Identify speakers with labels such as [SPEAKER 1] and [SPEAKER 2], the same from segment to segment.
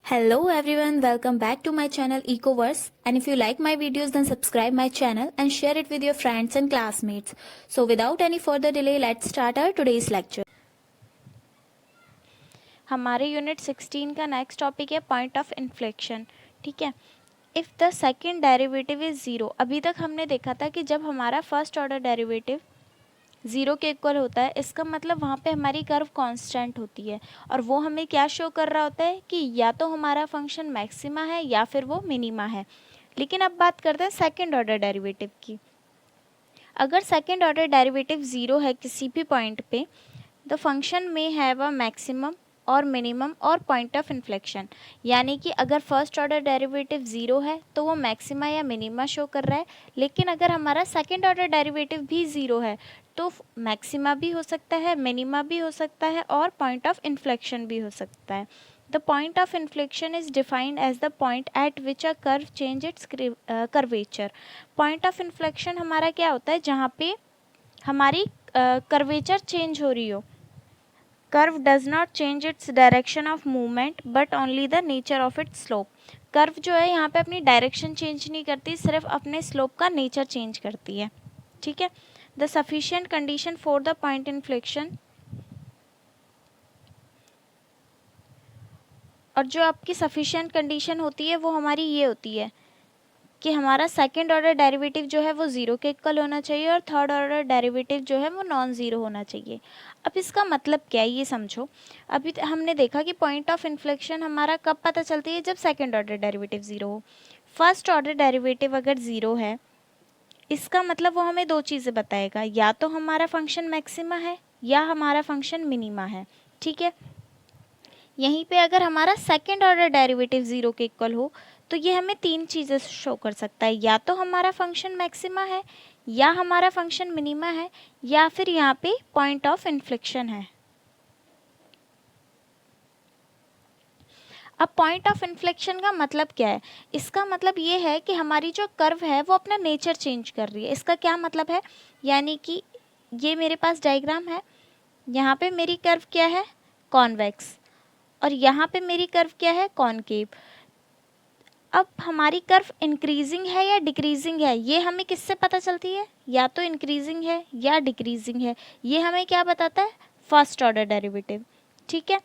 [SPEAKER 1] Hello everyone, welcome back to my channel Ecoverse, and if you like my videos then subscribe my channel and share it with your friends and classmates. So without any further delay, let's start our today's lecture.
[SPEAKER 2] हमारे unit 16 का next topic है point of inflection. ठीक है, if the second derivative is zero. अभी तक हमने देखा था कि जब हमारा फर्स्ट ऑर्डर डेरिवेटिव ज़ीरो के इक्वल होता है, इसका मतलब वहाँ पे हमारी कर्व कांस्टेंट होती है और वो हमें क्या शो कर रहा होता है कि या तो हमारा फंक्शन मैक्सिमा है या फिर वो मिनिमा है। लेकिन अब बात करते हैं सेकंड ऑर्डर डेरिवेटिव की। अगर सेकंड ऑर्डर डेरिवेटिव ज़ीरो है किसी भी पॉइंट पे, द फंक्शन में हैव अ मैक्सिमम और मिनिमम और पॉइंट ऑफ इन्फ्लेक्शन। यानी कि अगर फर्स्ट ऑर्डर डेरिवेटिव ज़ीरो है तो वो मैक्सिमा या मिनिमा शो कर रहा है, लेकिन अगर हमारा सेकंड ऑर्डर डेरिवेटिव भी ज़ीरो है तो मैक्सिमा भी हो सकता है, मिनिमा भी हो सकता है और पॉइंट ऑफ इन्फ्लेक्शन भी हो सकता है। The point of inflection is defined as the point at which a curve change its curvature. Point of inflection हमारा क्या होता है, जहाँ पे हमारी कर्वेचर चेंज हो रही हो। Curve does not change its direction of movement but only the nature of its slope. Curve जो है यहाँ पे अपनी डायरेक्शन चेंज नहीं करती, सिर्फ अपने स्लोप का नेचर चेंज करती है। ठीक है, the sufficient condition for the point inflection, और जो आपकी सफिशियंट कंडीशन होती है वो हमारी ये होती है कि हमारा सेकंड ऑर्डर डेरिवेटिव जो है वो ज़ीरो के इक्वल होना चाहिए और थर्ड ऑर्डर डेरिवेटिव जो है वो नॉन ज़ीरो होना चाहिए। अब इसका मतलब क्या है ये समझो। अभी हमने देखा कि पॉइंट ऑफ इन्फ्लेक्शन हमारा कब पता चलती है, जब सेकंड ऑर्डर डेरिवेटिव ज़ीरो हो। फर्स्ट ऑर्डर डेरिवेटिव अगर ज़ीरो है, इसका मतलब वो हमें दो चीज़ें बताएगा, या तो हमारा फंक्शन मैक्सिमा है या हमारा फंक्शन मिनिमा है। ठीक है, यहीं पे अगर हमारा सेकंड ऑर्डर डेरिवेटिव ज़ीरो के इक्वल हो तो ये हमें तीन चीज़ें शो कर सकता है, या तो हमारा फंक्शन मैक्सिमा है या हमारा फंक्शन मिनिमा है या फिर यहाँ पे पॉइंट ऑफ इन्फ्लेक्शन है। अब पॉइंट ऑफ इन्फ्लेक्शन का मतलब क्या है, इसका मतलब ये है कि हमारी जो कर्व है वो अपना नेचर चेंज कर रही है। इसका क्या मतलब है, यानी कि ये मेरे पास डायग्राम है, यहाँ पे मेरी कर्व क्या है, कॉन्वेक्स, और यहाँ पे मेरी कर्व क्या है, कॉनकेव। अब हमारी कर्व इंक्रीजिंग है या डिक्रीजिंग है, ये हमें किससे पता चलती है, या तो इंक्रीजिंग है या डिक्रीजिंग है। ये हमें क्या बताता है, फर्स्ट ऑर्डर डेरिवेटिव। ठीक है,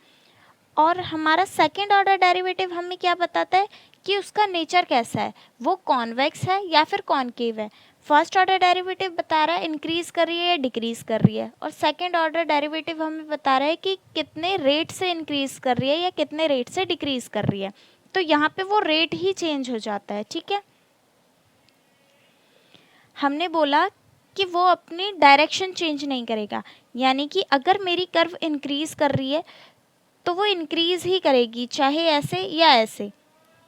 [SPEAKER 2] और हमारा सेकंड ऑर्डर डेरिवेटिव हमें क्या बताता है कि उसका नेचर कैसा है, वो कॉन्वेक्स है या फिर कॉनकेव है। फर्स्ट ऑर्डर डेरिवेटिव बता रहा है इंक्रीज कर रही है या डिक्रीज कर रही है, और सेकंड ऑर्डर डेरिवेटिव हमें बता रहा है कि कितने रेट से इंक्रीज कर रही है या कितने रेट से डिक्रीज कर रही है। तो यहाँ पे वो रेट ही चेंज हो जाता है। ठीक है, हमने बोला कि वो अपनी डायरेक्शन चेंज नहीं करेगा, यानी कि अगर मेरी कर्व इंक्रीज कर रही है तो वो इंक्रीज ही करेगी, चाहे ऐसे या ऐसे।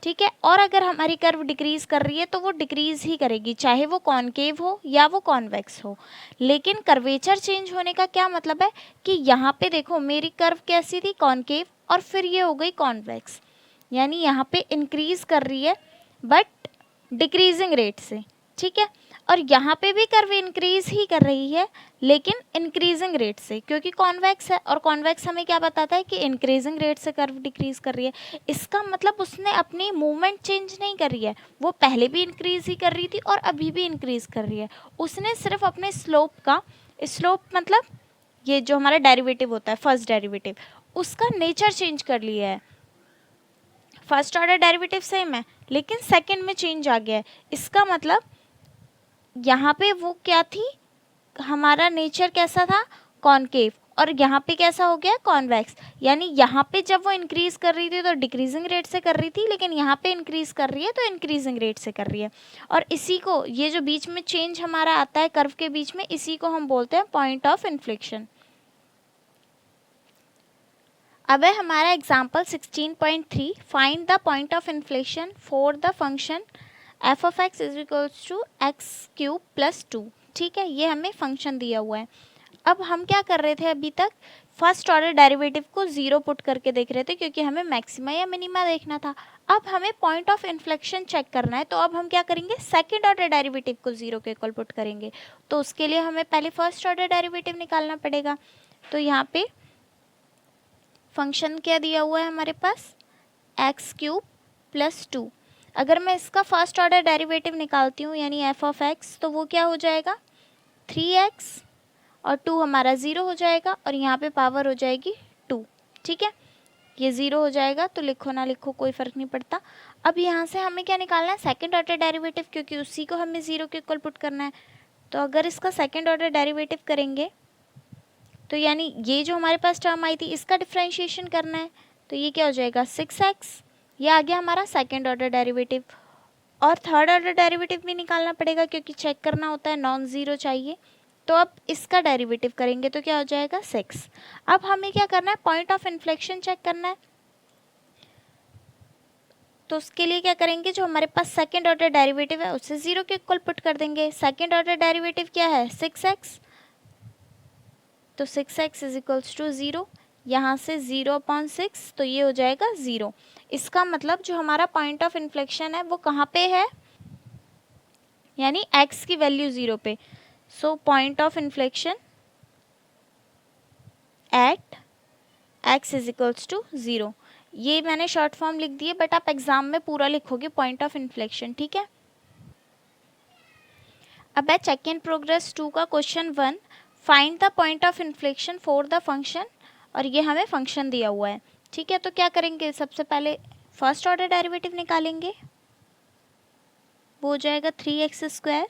[SPEAKER 2] ठीक है, और अगर हमारी कर्व डिक्रीज कर रही है तो वो डिक्रीज ही करेगी, चाहे वो कॉनकेव हो या वो कॉन्वेक्स हो। लेकिन कर्वेचर चेंज होने का क्या मतलब है कि यहाँ पे देखो मेरी कर्व कैसी थी, कॉनकेव, और फिर ये हो गई कॉन्वेक्स, यानी यहाँ पे इंक्रीज कर रही है बट डिक्रीजिंग रेट से। ठीक है, और यहाँ पे भी कर्व इंक्रीज ही कर रही है लेकिन इंक्रीजिंग रेट से, क्योंकि कॉन्वेक्स है और कॉन्वेक्स हमें क्या बताता है कि इंक्रीजिंग रेट से कर्व डिक्रीज कर रही है। इसका मतलब उसने अपनी मूवमेंट चेंज नहीं कर रही है, वो पहले भी इंक्रीज ही कर रही थी और अभी भी इंक्रीज कर रही है। उसने सिर्फ अपने स्लोप का, स्लोप मतलब ये जो हमारा डेरिवेटिव होता है फर्स्ट डेरिवेटिव, उसका नेचर चेंज कर लिया है। फर्स्ट ऑर्डर डेरिवेटिव सेम है लेकिन सेकंड में चेंज आ गया है। इसका मतलब यहाँ पे वो क्या थी, हमारा नेचर कैसा था, कॉनकेव, और यहाँ पे कैसा हो गया, कॉन्वेक्स। यानी यहाँ पे जब वो इंक्रीज कर रही थी तो डिक्रीजिंग रेट से कर रही थी, लेकिन यहाँ पे इंक्रीज कर रही है तो इंक्रीजिंग रेट से कर रही है। और इसी को, ये जो बीच में चेंज हमारा आता है कर्व के बीच में, इसी को हम बोलते हैं पॉइंट ऑफ इन्फ्लेक्शन। अब है हमारा example 16.3, find the point of inflection for the function f of x is equals to x cube plus two. ठीक है, ये हमें फंक्शन दिया हुआ है। अब हम क्या कर रहे थे, अभी तक फर्स्ट ऑर्डर डेरिवेटिव को ज़ीरो पुट करके देख रहे थे क्योंकि हमें मैक्सिमा या मिनिमा देखना था। अब हमें पॉइंट ऑफ इन्फ्लेक्शन चेक करना है, तो अब हम क्या करेंगे, सेकंड ऑर्डर डेरिवेटिव को ज़ीरो के इक्वल पुट करेंगे। तो उसके लिए हमें पहले फर्स्ट ऑर्डर डेरिवेटिव निकालना पड़ेगा। तो यहाँ पे फंक्शन क्या दिया हुआ है हमारे पास, एक्स क्यूब प्लस 2। अगर मैं इसका फर्स्ट ऑर्डर डेरिवेटिव निकालती हूँ यानी एफ ऑफ एक्स, तो वो क्या हो जाएगा 3x और 2 हमारा 0 हो जाएगा और यहाँ पे पावर हो जाएगी 2। ठीक है, ये 0 हो जाएगा, तो लिखो ना लिखो कोई फ़र्क नहीं पड़ता। अब यहाँ से हमें क्या निकालना है सेकंड ऑर्डर डेरिवेटिव, क्योंकि उसी को हमें 0 के इक्वल पुट करना है। तो अगर इसका सेकंड ऑर्डर डेरिवेटिव करेंगे तो यानी ये जो हमारे पास टर्म आई थी इसका डिफ्रेंशिएशन करना है, तो ये क्या हो जाएगा 6x। ये आ गया हमारा सेकंड ऑर्डर डेरिवेटिव। और थर्ड ऑर्डर डेरिवेटिव भी निकालना पड़ेगा क्योंकि चेक करना होता है, नॉन ज़ीरो चाहिए। तो अब इसका डेरिवेटिव करेंगे तो क्या हो जाएगा 6। अब हमें क्या करना है पॉइंट ऑफ इन्फ्लेक्शन चेक करना है। तो उसके लिए क्या करेंगे, जो हमारे पास सेकंड ऑर्डर डेरिवेटिव है उसे 0 के इक्वल पुट कर देंगे। सेकंड ऑर्डर डेरिवेटिव क्या है 6x, तो 6x इज इक्वल्स टू 0। यहाँ से 0/6, तो ये हो जाएगा 0। इसका मतलब जो हमारा पॉइंट ऑफ इन्फ्लेक्शन है वो कहाँ पे है, यानी x की वैल्यू 0 पे। So point of inflection at x is equals to 0। ये मैंने शॉर्ट फॉर्म लिख दी है, बट आप एग्जाम में पूरा लिखोगे पॉइंट ऑफ इन्फ्लेक्शन। ठीक है, अब है चेक इन प्रोग्रेस 2 का question 1, find the point of inflection for the function, और ये हमें फंक्शन दिया हुआ है। ठीक है, तो क्या करेंगे, सबसे पहले फर्स्ट ऑर्डर डेरिवेटिव निकालेंगे, वो हो जाएगा 3x²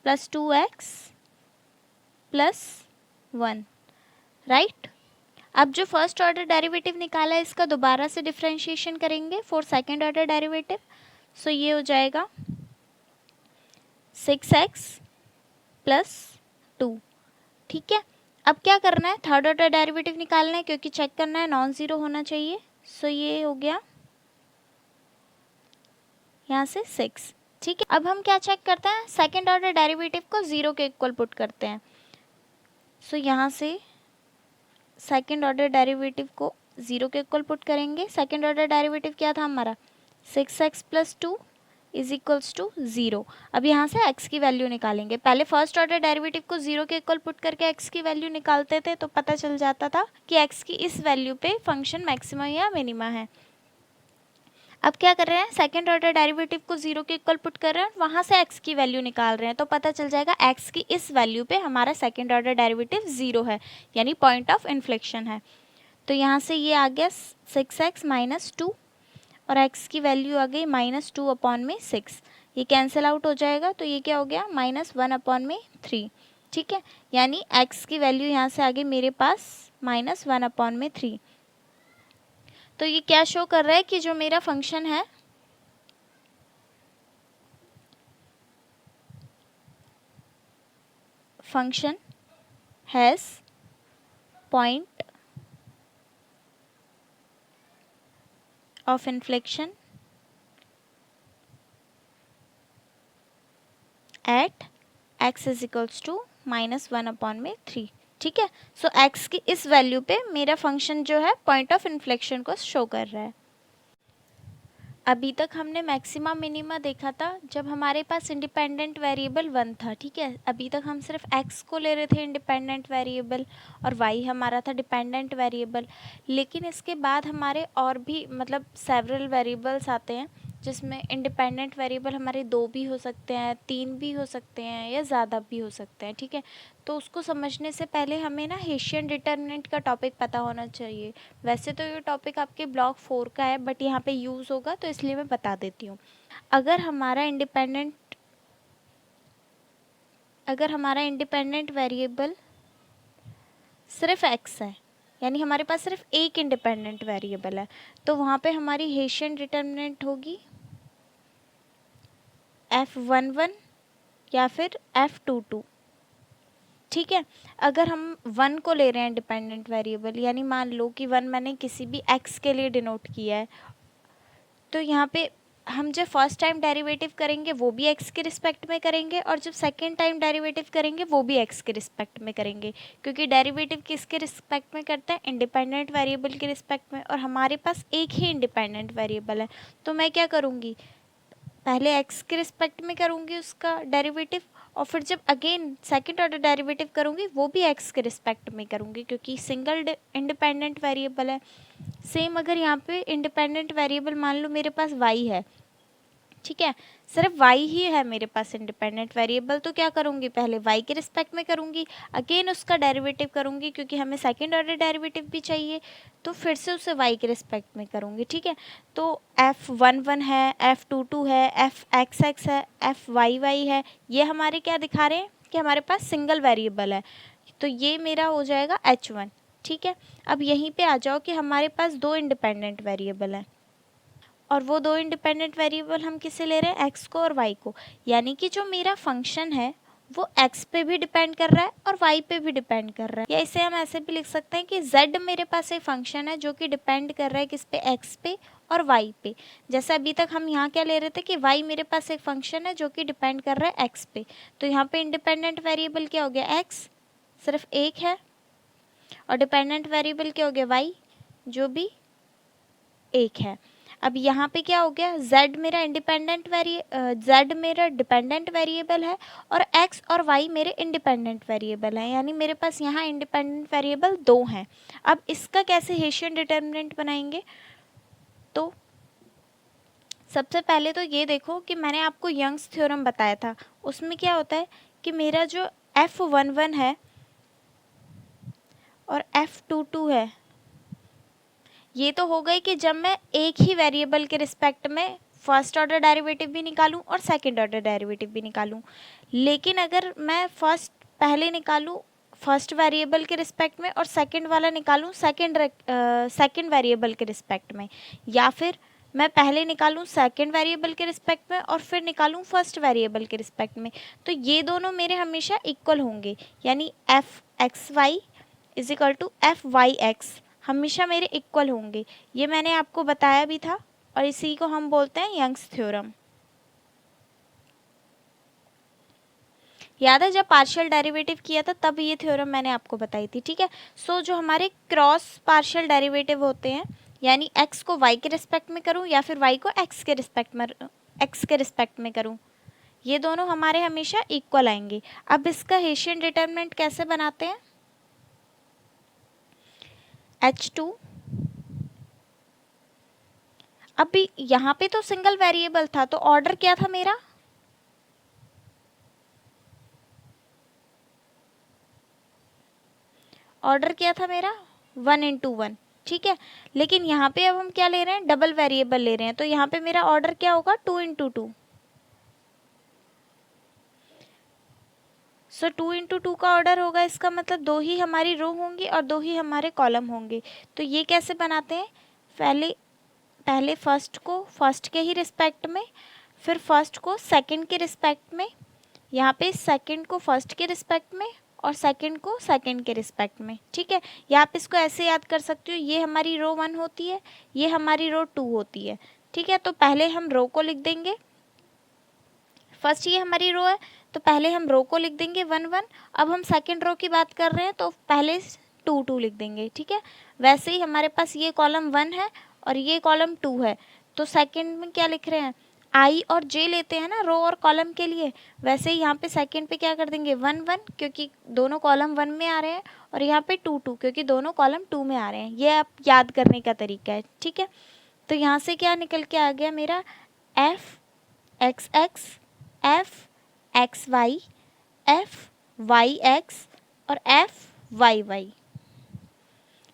[SPEAKER 2] plus 2x plus 1, right. अब जो फर्स्ट ऑर्डर डेरिवेटिव निकाला है इसका दोबारा से डिफरेंशिएशन करेंगे फॉर सेकेंड ऑर्डर डेरिवेटिव। सो ये हो जाएगा 6x प्लस 2। ठीक है, अब क्या करना है थर्ड ऑर्डर डेरिवेटिव निकालना है क्योंकि चेक करना है नॉन ज़ीरो होना चाहिए। सो ये हो गया यहाँ से 6। ठीक है, अब हम क्या चेक करते हैं सेकेंड ऑर्डर डेरिवेटिव को 0 के इक्वल पुट करते हैं। सो यहाँ से सेकेंड ऑर्डर डेरिवेटिव को 0 के इक्वल पुट करेंगे। सेकेंड ऑर्डर डेरिवेटिव क्या था हमारा 6x plus 2 is equals to 0। अब यहाँ से x की वैल्यू निकालेंगे। पहले फर्स्ट ऑर्डर डेरिवेटिव को 0 के इक्वल पुट करके x की वैल्यू निकालते थे तो पता चल जाता था कि x की इस वैल्यू पे फंक्शन मैक्सिमा या मिनिमा है। अब क्या कर रहे हैं सेकेंड ऑर्डर डेरिवेटिव को 0 के इक्वल पुट कर रहे हैं, वहाँ से x की वैल्यू निकाल रहे हैं, तो पता चल जाएगा x की इस वैल्यू पे हमारा सेकेंड ऑर्डर डेरिवेटिव 0 है, यानी पॉइंट ऑफ इन्फ्लेक्शन है। तो यहाँ से ये आ गया 6x माइनस 2 और x की वैल्यू आ गई -2/6। ये कैंसिल आउट हो जाएगा, तो ये क्या हो गया -1/3। ठीक है, यानी x की वैल्यू यहाँ से आ गई मेरे पास -1/3। तो ये क्या शो कर रहा है कि जो मेरा फंक्शन है function has point of inflection at x is equals to -1/3। ठीक है, सो x की इस वैल्यू पे मेरा फंक्शन जो है पॉइंट ऑफ इन्फ्लेक्शन को शो कर रहा है। अभी तक हमने मैक्सिमा मिनिमा देखा था जब हमारे पास इंडिपेंडेंट वेरिएबल 1 था। ठीक है, अभी तक हम सिर्फ x को ले रहे थे इंडिपेंडेंट वेरिएबल और y हमारा था डिपेंडेंट वेरिएबल। लेकिन इसके बाद हमारे और भी मतलब सेवरल वेरिएबल्स आते हैं जिसमें इंडिपेंडेंट वेरिएबल हमारे 2 भी हो सकते हैं, 3 भी हो सकते हैं या ज़्यादा भी हो सकते हैं। ठीक है, तो उसको समझने से पहले हमें ना हेशियन डिटर्मिनेंट का टॉपिक पता होना चाहिए। वैसे तो ये टॉपिक आपके ब्लॉक 4 का है, बट यहाँ पे यूज़ होगा तो इसलिए मैं बता देती हूँ। अगर हमारा इंडिपेंडेंट वेरिएबल सिर्फ x है, यानी हमारे पास सिर्फ एक इंडिपेंडेंट वेरिएबल है, तो वहाँ पे हमारी हेशियन डिटर्मिनेंट होगी f11 या फिर f22। ठीक है, अगर हम 1 को ले रहे हैं इंडिपेंडेंट वेरिएबल, यानी मान लो कि 1 मैंने किसी भी x के लिए डिनोट किया है, तो यहाँ पे हम जब फर्स्ट टाइम डेरिवेटिव करेंगे वो भी x के रिस्पेक्ट में करेंगे और जब सेकेंड टाइम डेरिवेटिव करेंगे वो भी x के रिस्पेक्ट में करेंगे, क्योंकि डेरिवेटिव किसके रिस्पेक्ट में करते हैं इंडिपेंडेंट वेरिएबल के रिस्पेक्ट में, और हमारे पास एक ही इंडिपेंडेंट वेरिएबल है। तो मैं क्या करूँगी पहले x के रिस्पेक्ट में करूँगी उसका डेरिवेटिव और फिर जब अगेन सेकंड ऑर्डर डेरिवेटिव करूँगी वो भी x के रिस्पेक्ट में करूँगी क्योंकि सिंगल इंडिपेंडेंट वेरिएबल है। सेम अगर यहाँ पे इंडिपेंडेंट वेरिएबल मान लो मेरे पास y है, ठीक है, सिर्फ y ही है मेरे पास इंडिपेंडेंट वेरिएबल, तो क्या करूँगी, पहले y के रिस्पेक्ट में करूँगी, अगेन उसका डेरिवेटिव करूँगी क्योंकि हमें सेकंड ऑर्डर डेरिवेटिव भी चाहिए, तो फिर से उसे y के रिस्पेक्ट में करूँगी, ठीक है। तो f11 है, f22 है, fxx है, fyy है, ये हमारे क्या दिखा रहे हैं कि हमारे पास सिंगल वेरिएबल है, तो ये मेरा हो जाएगा h1, ठीक है। अब यहीं पे आ जाओ कि हमारे पास दो इंडिपेंडेंट वेरिएबल हैं और वो दो इंडिपेंडेंट वेरिएबल हम किसे ले रहे हैं, x को और y को, यानी कि जो मेरा फंक्शन है वो x पे भी डिपेंड कर रहा है और y पे भी डिपेंड कर रहा है, या इसे हम ऐसे भी लिख सकते हैं कि z मेरे पास एक फंक्शन है जो कि डिपेंड कर रहा है किस पे, x पे और y पे। जैसे अभी तक हम यहाँ क्या ले रहे थे कि y मेरे पास एक फंक्शन है जो कि डिपेंड कर रहा है x पे, तो यहाँ पे इंडिपेंडेंट वेरिएबल क्या हो गया, x सिर्फ एक है, और डिपेंडेंट वेरिएबल क्या हो गया, y जो भी एक है। अब यहाँ पे क्या हो गया, z मेरा डिपेंडेंट वेरिएबल है और x और y मेरे इंडिपेंडेंट वेरिएबल हैं, यानी मेरे पास यहाँ इंडिपेंडेंट वेरिएबल दो हैं। अब इसका कैसे हेशियन डिटर्मिनेंट बनाएंगे, तो सबसे पहले तो ये देखो कि मैंने आपको यंग्स थ्योरम बताया था, उसमें क्या होता है कि मेरा जो f11 है और f22 है, ये तो हो गई कि जब मैं एक ही वेरिएबल के रिस्पेक्ट में फर्स्ट ऑर्डर डेरिवेटिव भी निकालूं और सेकंड ऑर्डर डेरिवेटिव भी निकालूं, लेकिन अगर मैं पहले निकालूं फर्स्ट वेरिएबल के रिस्पेक्ट में और सेकंड वाला निकालूं सेकंड वेरिएबल के रिस्पेक्ट में, या फिर मैं पहले निकालूं सेकंड वेरिएबल के रिस्पेक्ट में और फिर निकालूं फर्स्ट वेरिएबल के रिस्पेक्ट में, तो ये दोनों मेरे हमेशा इक्वल होंगे, यानी f x y is equal to f y x हमेशा मेरे इक्वल होंगे। ये मैंने आपको बताया भी था और इसी को हम बोलते हैं यंग्स थ्योरम। याद है जब पार्शियल डेरिवेटिव किया था तब ये थ्योरम मैंने आपको बताई थी, ठीक है। सो जो हमारे क्रॉस पार्शियल डेरिवेटिव होते हैं, यानी x को y के रिस्पेक्ट में करूं या फिर y को x के रिस्पेक्ट में करूं, ये दोनों हमारे हमेशा इक्वल आएंगे। अब इसका हेशियन डिटर्मिनेंट कैसे बनाते हैं, h2, अभी यहाँ पे तो सिंगल वेरिएबल था तो ऑर्डर क्या था मेरा, ऑर्डर क्या था मेरा 1 into 1, ठीक है। लेकिन यहाँ पे अब हम क्या ले रहे हैं, डबल वेरिएबल ले रहे हैं, तो यहाँ पे मेरा ऑर्डर क्या होगा 2 into 2। सो 2 into 2 का ऑर्डर होगा, इसका मतलब दो ही हमारी रो होंगी और दो ही हमारे कॉलम होंगे। तो ये कैसे बनाते हैं, पहले फर्स्ट को फर्स्ट के ही रिस्पेक्ट में, फिर फर्स्ट को सेकंड के रिस्पेक्ट में, यहाँ पे सेकंड को फर्स्ट के रिस्पेक्ट में और सेकंड को सेकंड के रिस्पेक्ट में, ठीक है। या आप इसको ऐसे याद कर सकते हो, ये हमारी रो 1 होती है, ये हमारी रो 2 होती है, ठीक है। तो पहले हम रो को लिख देंगे, फर्स्ट ये हमारी रो है तो पहले हम रो को लिख देंगे 1 1, अब हम सेकंड रो की बात कर रहे हैं तो पहले 2 2 लिख देंगे, ठीक है। वैसे ही हमारे पास ये कॉलम 1 है और ये कॉलम 2 है, तो सेकंड में क्या लिख रहे हैं, आई और जे लेते हैं ना रो और कॉलम के लिए, वैसे ही यहाँ पे सेकंड पे क्या कर देंगे 1 1 क्योंकि दोनों कॉलम 1 में आ रहे हैं, और यहाँ पे 2 2 क्योंकि दोनों कॉलम 2 में आ रहे हैं। ये आप याद करने का तरीका है, ठीक है। तो यहाँ से क्या निकल के आ गया मेरा f x x, f x y, f y x और एफ वाई वाई,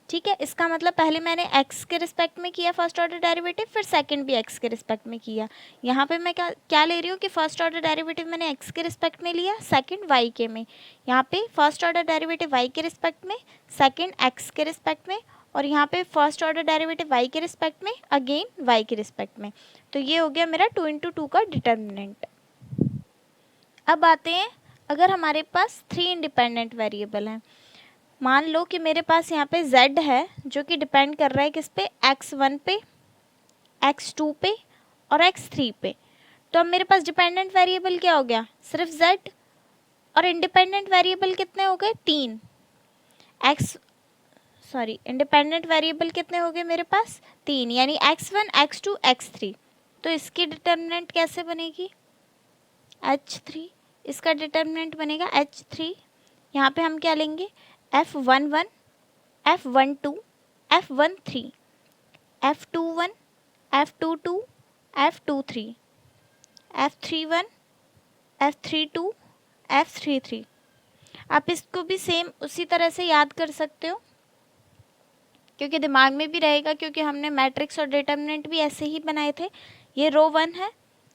[SPEAKER 2] ठीक है। इसका मतलब पहले मैंने x के रिस्पेक्ट में किया फर्स्ट ऑर्डर डेरिवेटिव, फिर सेकंड भी x के रिस्पेक्ट में किया। यहाँ पे मैं क्या ले रही हूँ कि फर्स्ट ऑर्डर डेरिवेटिव मैंने x के रिस्पेक्ट में लिया, सेकंड y के में, यहाँ पे फर्स्ट ऑर्डर डेरिवेटिव y के रिस्पेक्ट में, सेकंड x के रिस्पेक्ट में, और यहाँ पे फर्स्ट ऑर्डर डेरिवेटिव y के रिस्पेक्ट में, अगेन y के रिस्पेक्ट में। तो ये हो गया मेरा 2 into 2 का डिटर्मिनेंट। अब आते हैं अगर हमारे पास 3 इंडिपेंडेंट वेरिएबल हैं, मान लो कि मेरे पास यहाँ पे z है जो कि डिपेंड कर रहा है किस पे, x1 पे, x2 पे और x3 पे, तो अब मेरे पास डिपेंडेंट वेरिएबल क्या हो गया, सिर्फ z, और इंडिपेंडेंट वेरिएबल कितने हो गए, 3, इंडिपेंडेंट वेरिएबल कितने हो गए मेरे पास, 3, यानी x1 x2 x3। तो इसकी डिटर्मिनेंट कैसे बनेगी, h3 इसका डिटर्मिनेंट बनेगा H3। यहाँ पे हम क्या लेंगे, F11, F12, F13, F21, F22, F23, F31, F32, F33। आप इसको भी सेम उसी तरह से याद कर सकते हो, क्योंकि दिमाग में भी रहेगा, क्योंकि हमने मैट्रिक्स और डिटर्मिनेंट भी ऐसे ही बनाए थे। ये रो 1 है,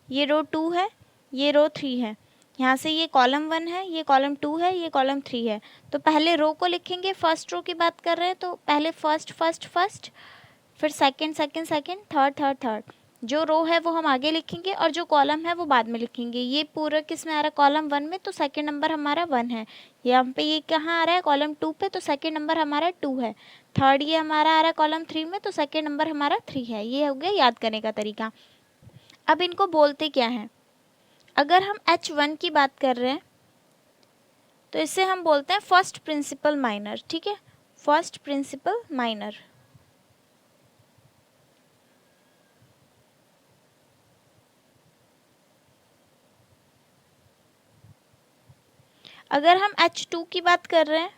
[SPEAKER 2] ये रो 2 है, ये रो 3 है। यहाँ से ये कॉलम 1 है, ये कॉलम 2 है, ये कॉलम 3 है। तो पहले रो को लिखेंगे, फर्स्ट रो की बात कर रहे हैं तो पहले फर्स्ट फर्स्ट फर्स्ट, फिर second second second, third third third. जो रो है वो हम आगे लिखेंगे और जो कॉलम है वो बाद में लिखेंगे। ये पूरा किस में आ रहा है, कॉलम 1 में, तो सेकंड नंबर हमारा 1 है। यहाँ पे ये कहाँ आ रहा है, कॉलम 2 पे, तो सेकंड नंबर हमारा 2 है। थर्ड ये हमारा आ रहा है कॉलम 3 में, तो सेकंड नंबर हमारा 3 है। ये हो गया याद करने का तरीका। अब इनको बोलते क्या है, अगर हम H1 की बात कर रहे हैं तो इसे हम बोलते हैं फर्स्ट प्रिंसिपल माइनर। ठीक है, फर्स्ट प्रिंसिपल माइनर। अगर हम H2 की बात कर रहे हैं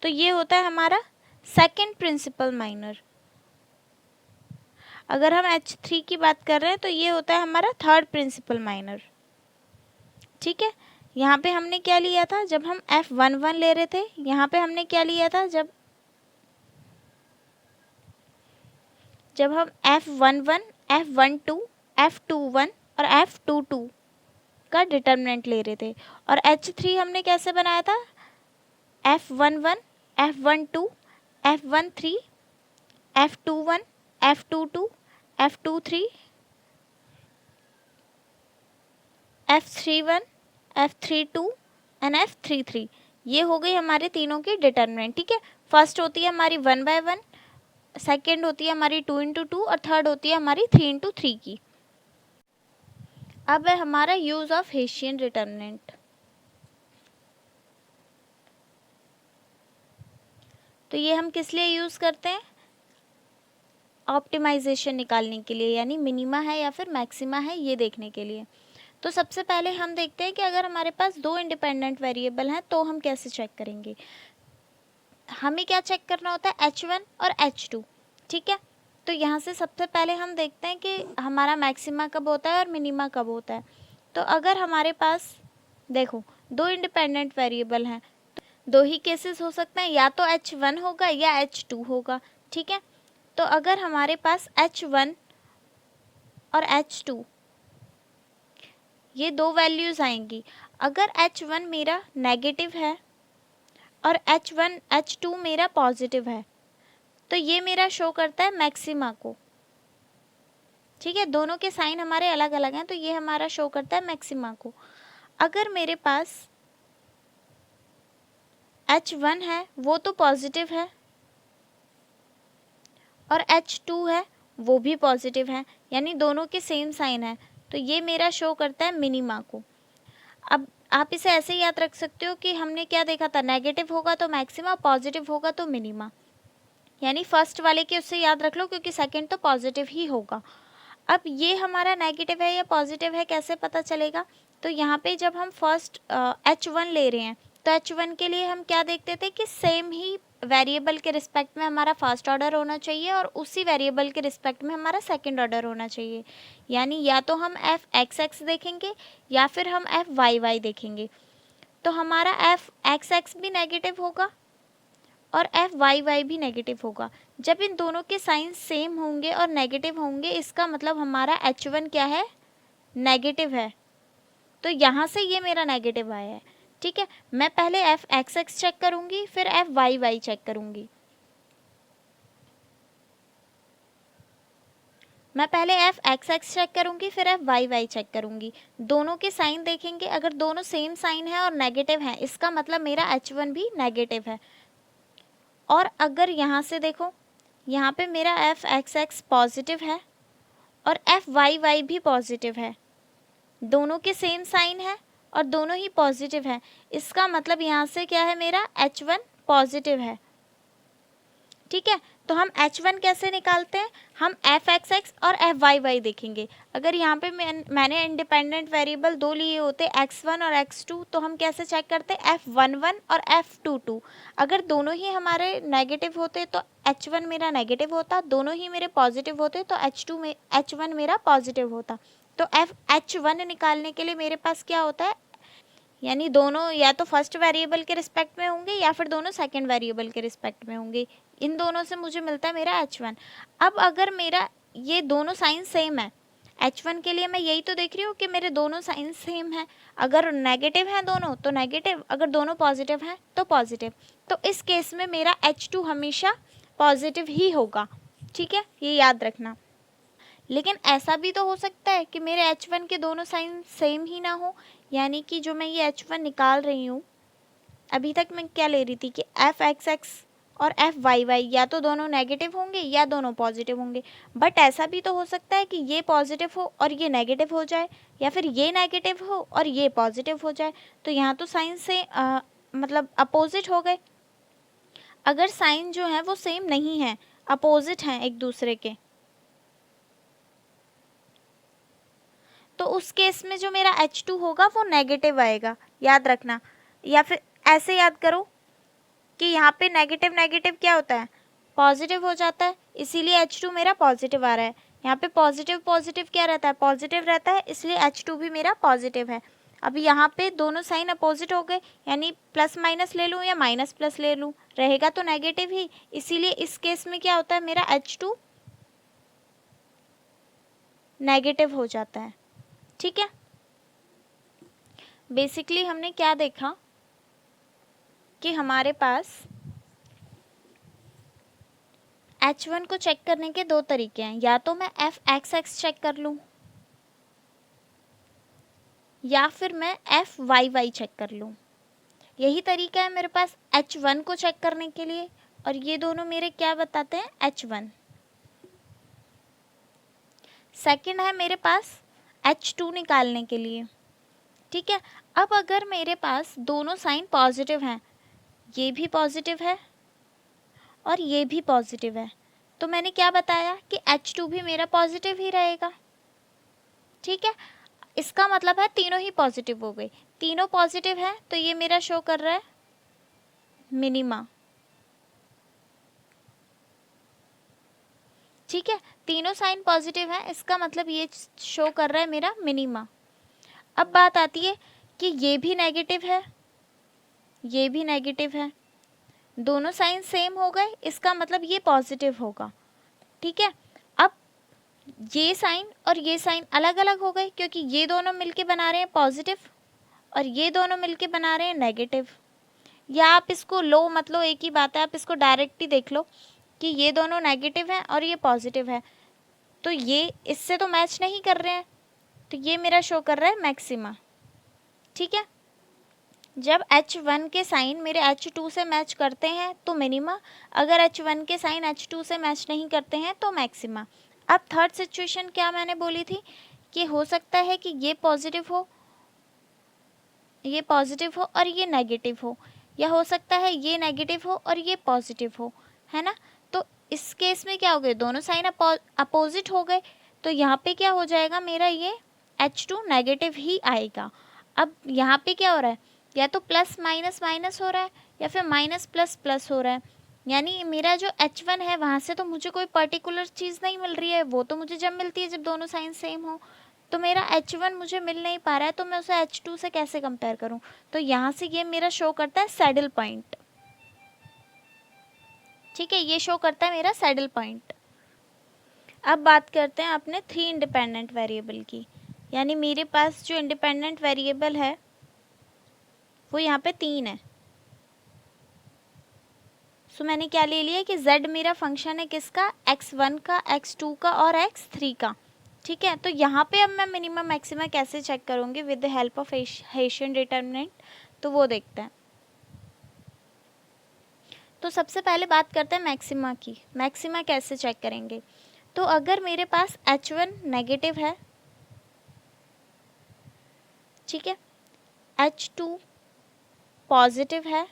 [SPEAKER 2] तो ये होता है हमारा सेकंड प्रिंसिपल माइनर। अगर हम H3 की बात कर रहे हैं तो ये होता है हमारा थर्ड प्रिंसिपल माइनर। ठीक है, यहाँ पे हमने क्या लिया था, जब हम F11 ले रहे थे, यहाँ पे हमने क्या लिया था, जब हम F11, F12, F21 और F22 का डिटर्मिनेंट ले रहे थे। और H3 हमने कैसे बनाया था, F11, F12, F13, F21, F22, F23, F31, F32 and F33। ये हो गई हमारे तीनों की डिटर्मिनेंट। ठीक है, फर्स्ट होती है हमारी 1/1, सेकेंड होती है हमारी 2x2 और थर्ड होती है हमारी 3x3 की। अब है हमारा यूज ऑफ हेसियन डिटर्मिनेंट। तो ये हम किस लिए यूज करते हैं, ऑप्टिमाइजेशन निकालने के लिए, यानी मिनिमा है या फिर मैक्सिमा है ये देखने के लिए। तो सबसे पहले हम देखते हैं कि अगर हमारे पास दो इंडिपेंडेंट वेरिएबल हैं तो हम कैसे चेक करेंगे। हमें क्या चेक करना होता है, H1 और H2। ठीक है, तो यहाँ से सबसे पहले हम देखते हैं कि हमारा मैक्सिमा कब होता है और मिनिमा कब होता है। तो अगर हमारे पास देखो दो इंडिपेंडेंट वेरिएबल हैं, तो दो ही केसेस हो सकते हैं, या तो H1 होगा या H2 होगा। ठीक है, तो अगर हमारे पास H1 और H2 ये दो वैल्यूज़ आएंगी, अगर H1 मेरा नेगेटिव है और H2 मेरा पॉजिटिव है, तो ये मेरा शो करता है मैक्सिमा को। ठीक है, दोनों के साइन हमारे अलग अलग हैं, तो ये हमारा शो करता है मैक्सिमा को। अगर मेरे पास H1 है वो तो पॉजिटिव है और H2 है वो भी पॉजिटिव है, यानी दोनों के सेम साइन है, तो ये मेरा शो करता है मिनिमा को। अब आप इसे ऐसे याद रख सकते हो कि हमने क्या देखा था, नेगेटिव होगा तो मैक्सिमा, पॉजिटिव होगा तो मिनिमा, यानी फर्स्ट वाले के उससे याद रख लो क्योंकि सेकंड तो पॉजिटिव ही होगा। अब ये हमारा नेगेटिव है या पॉजिटिव है कैसे पता चलेगा, तो यहाँ पे जब हम फर्स्ट H1 ले रहे हैं तो H1 के लिए हम क्या देखते थे कि सेम ही वेरिएबल के रिस्पेक्ट में हमारा फर्स्ट ऑर्डर होना चाहिए और उसी वेरिएबल के रिस्पेक्ट में हमारा सेकंड ऑर्डर होना चाहिए, यानी या तो हम f(x(x) देखेंगे या फिर हम f(y(y) देखेंगे। तो हमारा f(x(x) भी नेगेटिव होगा और f(y(y) भी नेगेटिव होगा। जब इन दोनों के साइन सेम होंगे और नेगेटिव होंगे, इसका मतलब हमारा H1 क्या है, नेगेटिव है। तो यहाँ से ये मेरा नेगेटिव आया है। ठीक है, मैं पहले f(x(x) चेक करूँगी, फिर f(y(y) चेक करूँगी। मैं पहले f(x(x) चेक करूँगी, फिर f(y(y) चेक करूँगी। दोनों के साइन देखेंगे, अगर दोनों सेम साइन है और नेगेटिव है, इसका मतलब मेरा H1 भी नेगेटिव है। और अगर यहाँ से देखो, यहाँ पे मेरा f(x(x) पॉजिटिव है और f(y(y) भी पॉजिटिव है, दोनों के सेम साइन है और दोनों ही पॉजिटिव है, इसका मतलब यहाँ से क्या है, मेरा H1 पॉजिटिव है। ठीक है, तो हम H1 कैसे निकालते हैं, हम f(x)(x) और f(y)(y) देखेंगे। अगर यहाँ पे मैंने इंडिपेंडेंट वेरिएबल दो लिए होते x1 और x2, तो हम कैसे चेक करते हैं, f11 और f22। अगर दोनों ही हमारे नेगेटिव होते तो h1 मेरा नेगेटिव होता, दोनों ही मेरे पॉजिटिव होते तो h1 मेरा पॉजिटिव होता। तो h1 निकालने के लिए मेरे पास क्या होता है, यानी दोनों या तो फर्स्ट वेरिएबल के रिस्पेक्ट में होंगे या फिर दोनों सेकंड वेरिएबल के रिस्पेक्ट में होंगे। इन दोनों से मुझे मिलता है मेरा h1। अब अगर मेरा ये दोनों साइन सेम है, h1 के लिए मैं यही तो देख रही हूँ कि मेरे दोनों साइन सेम है। अगर नेगेटिव हैं दोनों तो नेगेटिव, अगर दोनों पॉजिटिव हैं तो पॉजिटिव। तो इस केस में मेरा h2 हमेशा पॉजिटिव ही होगा, ठीक है, ये याद रखना। लेकिन ऐसा भी तो हो सकता है कि मेरे h1 के दोनों साइन सेम ही ना हो, यानी कि जो मैं ये h1 निकाल रही हूँ, अभी तक मैं क्या ले रही थी कि f(x)(x) और f(y)(y) या तो दोनों नेगेटिव होंगे या दोनों पॉजिटिव होंगे। बट ऐसा भी तो हो सकता है कि ये पॉजिटिव हो और ये नेगेटिव हो जाए, या फिर ये नेगेटिव हो और ये पॉजिटिव हो जाए। तो यहाँ तो साइन से मतलब अपोजिट हो गए। अगर साइन जो है वो सेम नहीं है, अपोजिट हैं एक दूसरे के, तो उस केस में जो मेरा H2 होगा वो नेगेटिव आएगा, याद रखना। या फिर ऐसे याद करो कि यहाँ पे नेगेटिव नेगेटिव क्या होता है, पॉजिटिव हो जाता है, इसीलिए H2 मेरा पॉजिटिव आ रहा है। यहाँ पे पॉजिटिव पॉजिटिव क्या रहता है, पॉजिटिव रहता है, इसलिए H2 भी मेरा पॉजिटिव है। अब यहाँ पे दोनों साइन अपोजिट हो गए, यानी प्लस माइनस ले लूँ या माइनस प्लस ले लूँ, रहेगा तो नेगेटिव ही, इसीलिए इस केस में क्या होता है, मेरा H2 नेगेटिव हो जाता है, ठीक है। बेसिकली हमने क्या देखा कि हमारे पास H1 को चेक करने के दो तरीके हैं, या तो मैं f(x)(x) चेक कर लूँ या फिर मैं f(y)(y) चेक कर लूँ। यही तरीका है मेरे पास H1 को चेक करने के लिए, और ये दोनों मेरे क्या बताते हैं, H1। सेकंड है मेरे पास H2 निकालने के लिए, ठीक है। अब अगर मेरे पास दोनों साइन पॉजिटिव हैं, ये भी पॉजिटिव है और ये भी पॉजिटिव है, तो मैंने क्या बताया कि H2 भी मेरा पॉजिटिव ही रहेगा, ठीक है। इसका मतलब है तीनों ही पॉजिटिव हो गए, तीनों पॉजिटिव है तो ये मेरा शो कर रहा है मिनिमा, ठीक है। तीनों साइन पॉजिटिव है, इसका मतलब ये शो कर रहा है मेरा मिनिमा। अब बात आती है कि ये भी नेगेटिव है, ये भी नेगेटिव है, दोनों साइन सेम हो गए, इसका मतलब ये पॉजिटिव होगा, ठीक है। अब ये साइन और ये साइन अलग अलग हो गए, क्योंकि ये दोनों मिलके बना रहे हैं पॉजिटिव और ये दोनों मिलके बना रहे हैं नेगेटिव। या आप इसको लो मत लो, एक ही बात है, आप इसको डायरेक्ट ही देख लो कि ये दोनों नेगेटिव हैं और ये पॉजिटिव है, तो ये इससे तो मैच नहीं कर रहे हैं, तो ये मेरा शो कर रहा है मैक्सिमा, ठीक है। जब H1 के साइन मेरे H2 से मैच करते हैं तो मिनिमा, अगर H1 के साइन H2 से मैच नहीं करते हैं तो मैक्सिमा। अब थर्ड सिचुएशन क्या मैंने बोली थी कि हो सकता है कि ये पॉजिटिव हो, ये पॉजिटिव हो और ये नेगेटिव हो, या हो सकता है ये नेगेटिव हो और ये पॉजिटिव हो, है ना। तो इस केस में क्या हो गए, दोनों साइन अपोजिट हो गए, तो यहाँ पे क्या हो जाएगा, मेरा ये H2 नेगेटिव ही आएगा। अब यहाँ पे क्या हो रहा है, या तो प्लस माइनस माइनस हो रहा है या फिर माइनस प्लस प्लस हो रहा है, यानी मेरा जो H1 है वहाँ से तो मुझे कोई पर्टिकुलर चीज़ नहीं मिल रही है, वो तो मुझे जब मिलती है जब दोनों साइन सेम हो। तो मेरा H1 मुझे मिल नहीं पा रहा है, तो मैं उसे H2 से कैसे कंपेयर करूं, तो यहाँ से ये मेरा शो करता है सैडल पॉइंट, ठीक है, ये शो करता है मेरा सैडल पॉइंट। अब बात करते हैं अपने 3 इंडिपेंडेंट वेरिएबल की, यानी मेरे पास जो इंडिपेंडेंट वेरिएबल है वो यहाँ पे 3 है। सो मैंने क्या ले लिया कि z मेरा फंक्शन है किसका, x1 का, x2 का और x3 का, ठीक है। तो यहाँ पे अब मैं मिनिमम मैक्सिमा कैसे चेक करूँगी with the help of hessian determinant, तो वो देखते हैं। तो सबसे पहले बात करते हैं मैक्सिमा की। मैक्सिमा कैसे चेक करेंगे, तो अगर मेरे पास H1 नेगेटिव है, ठीक है, H2 पॉजिटिव है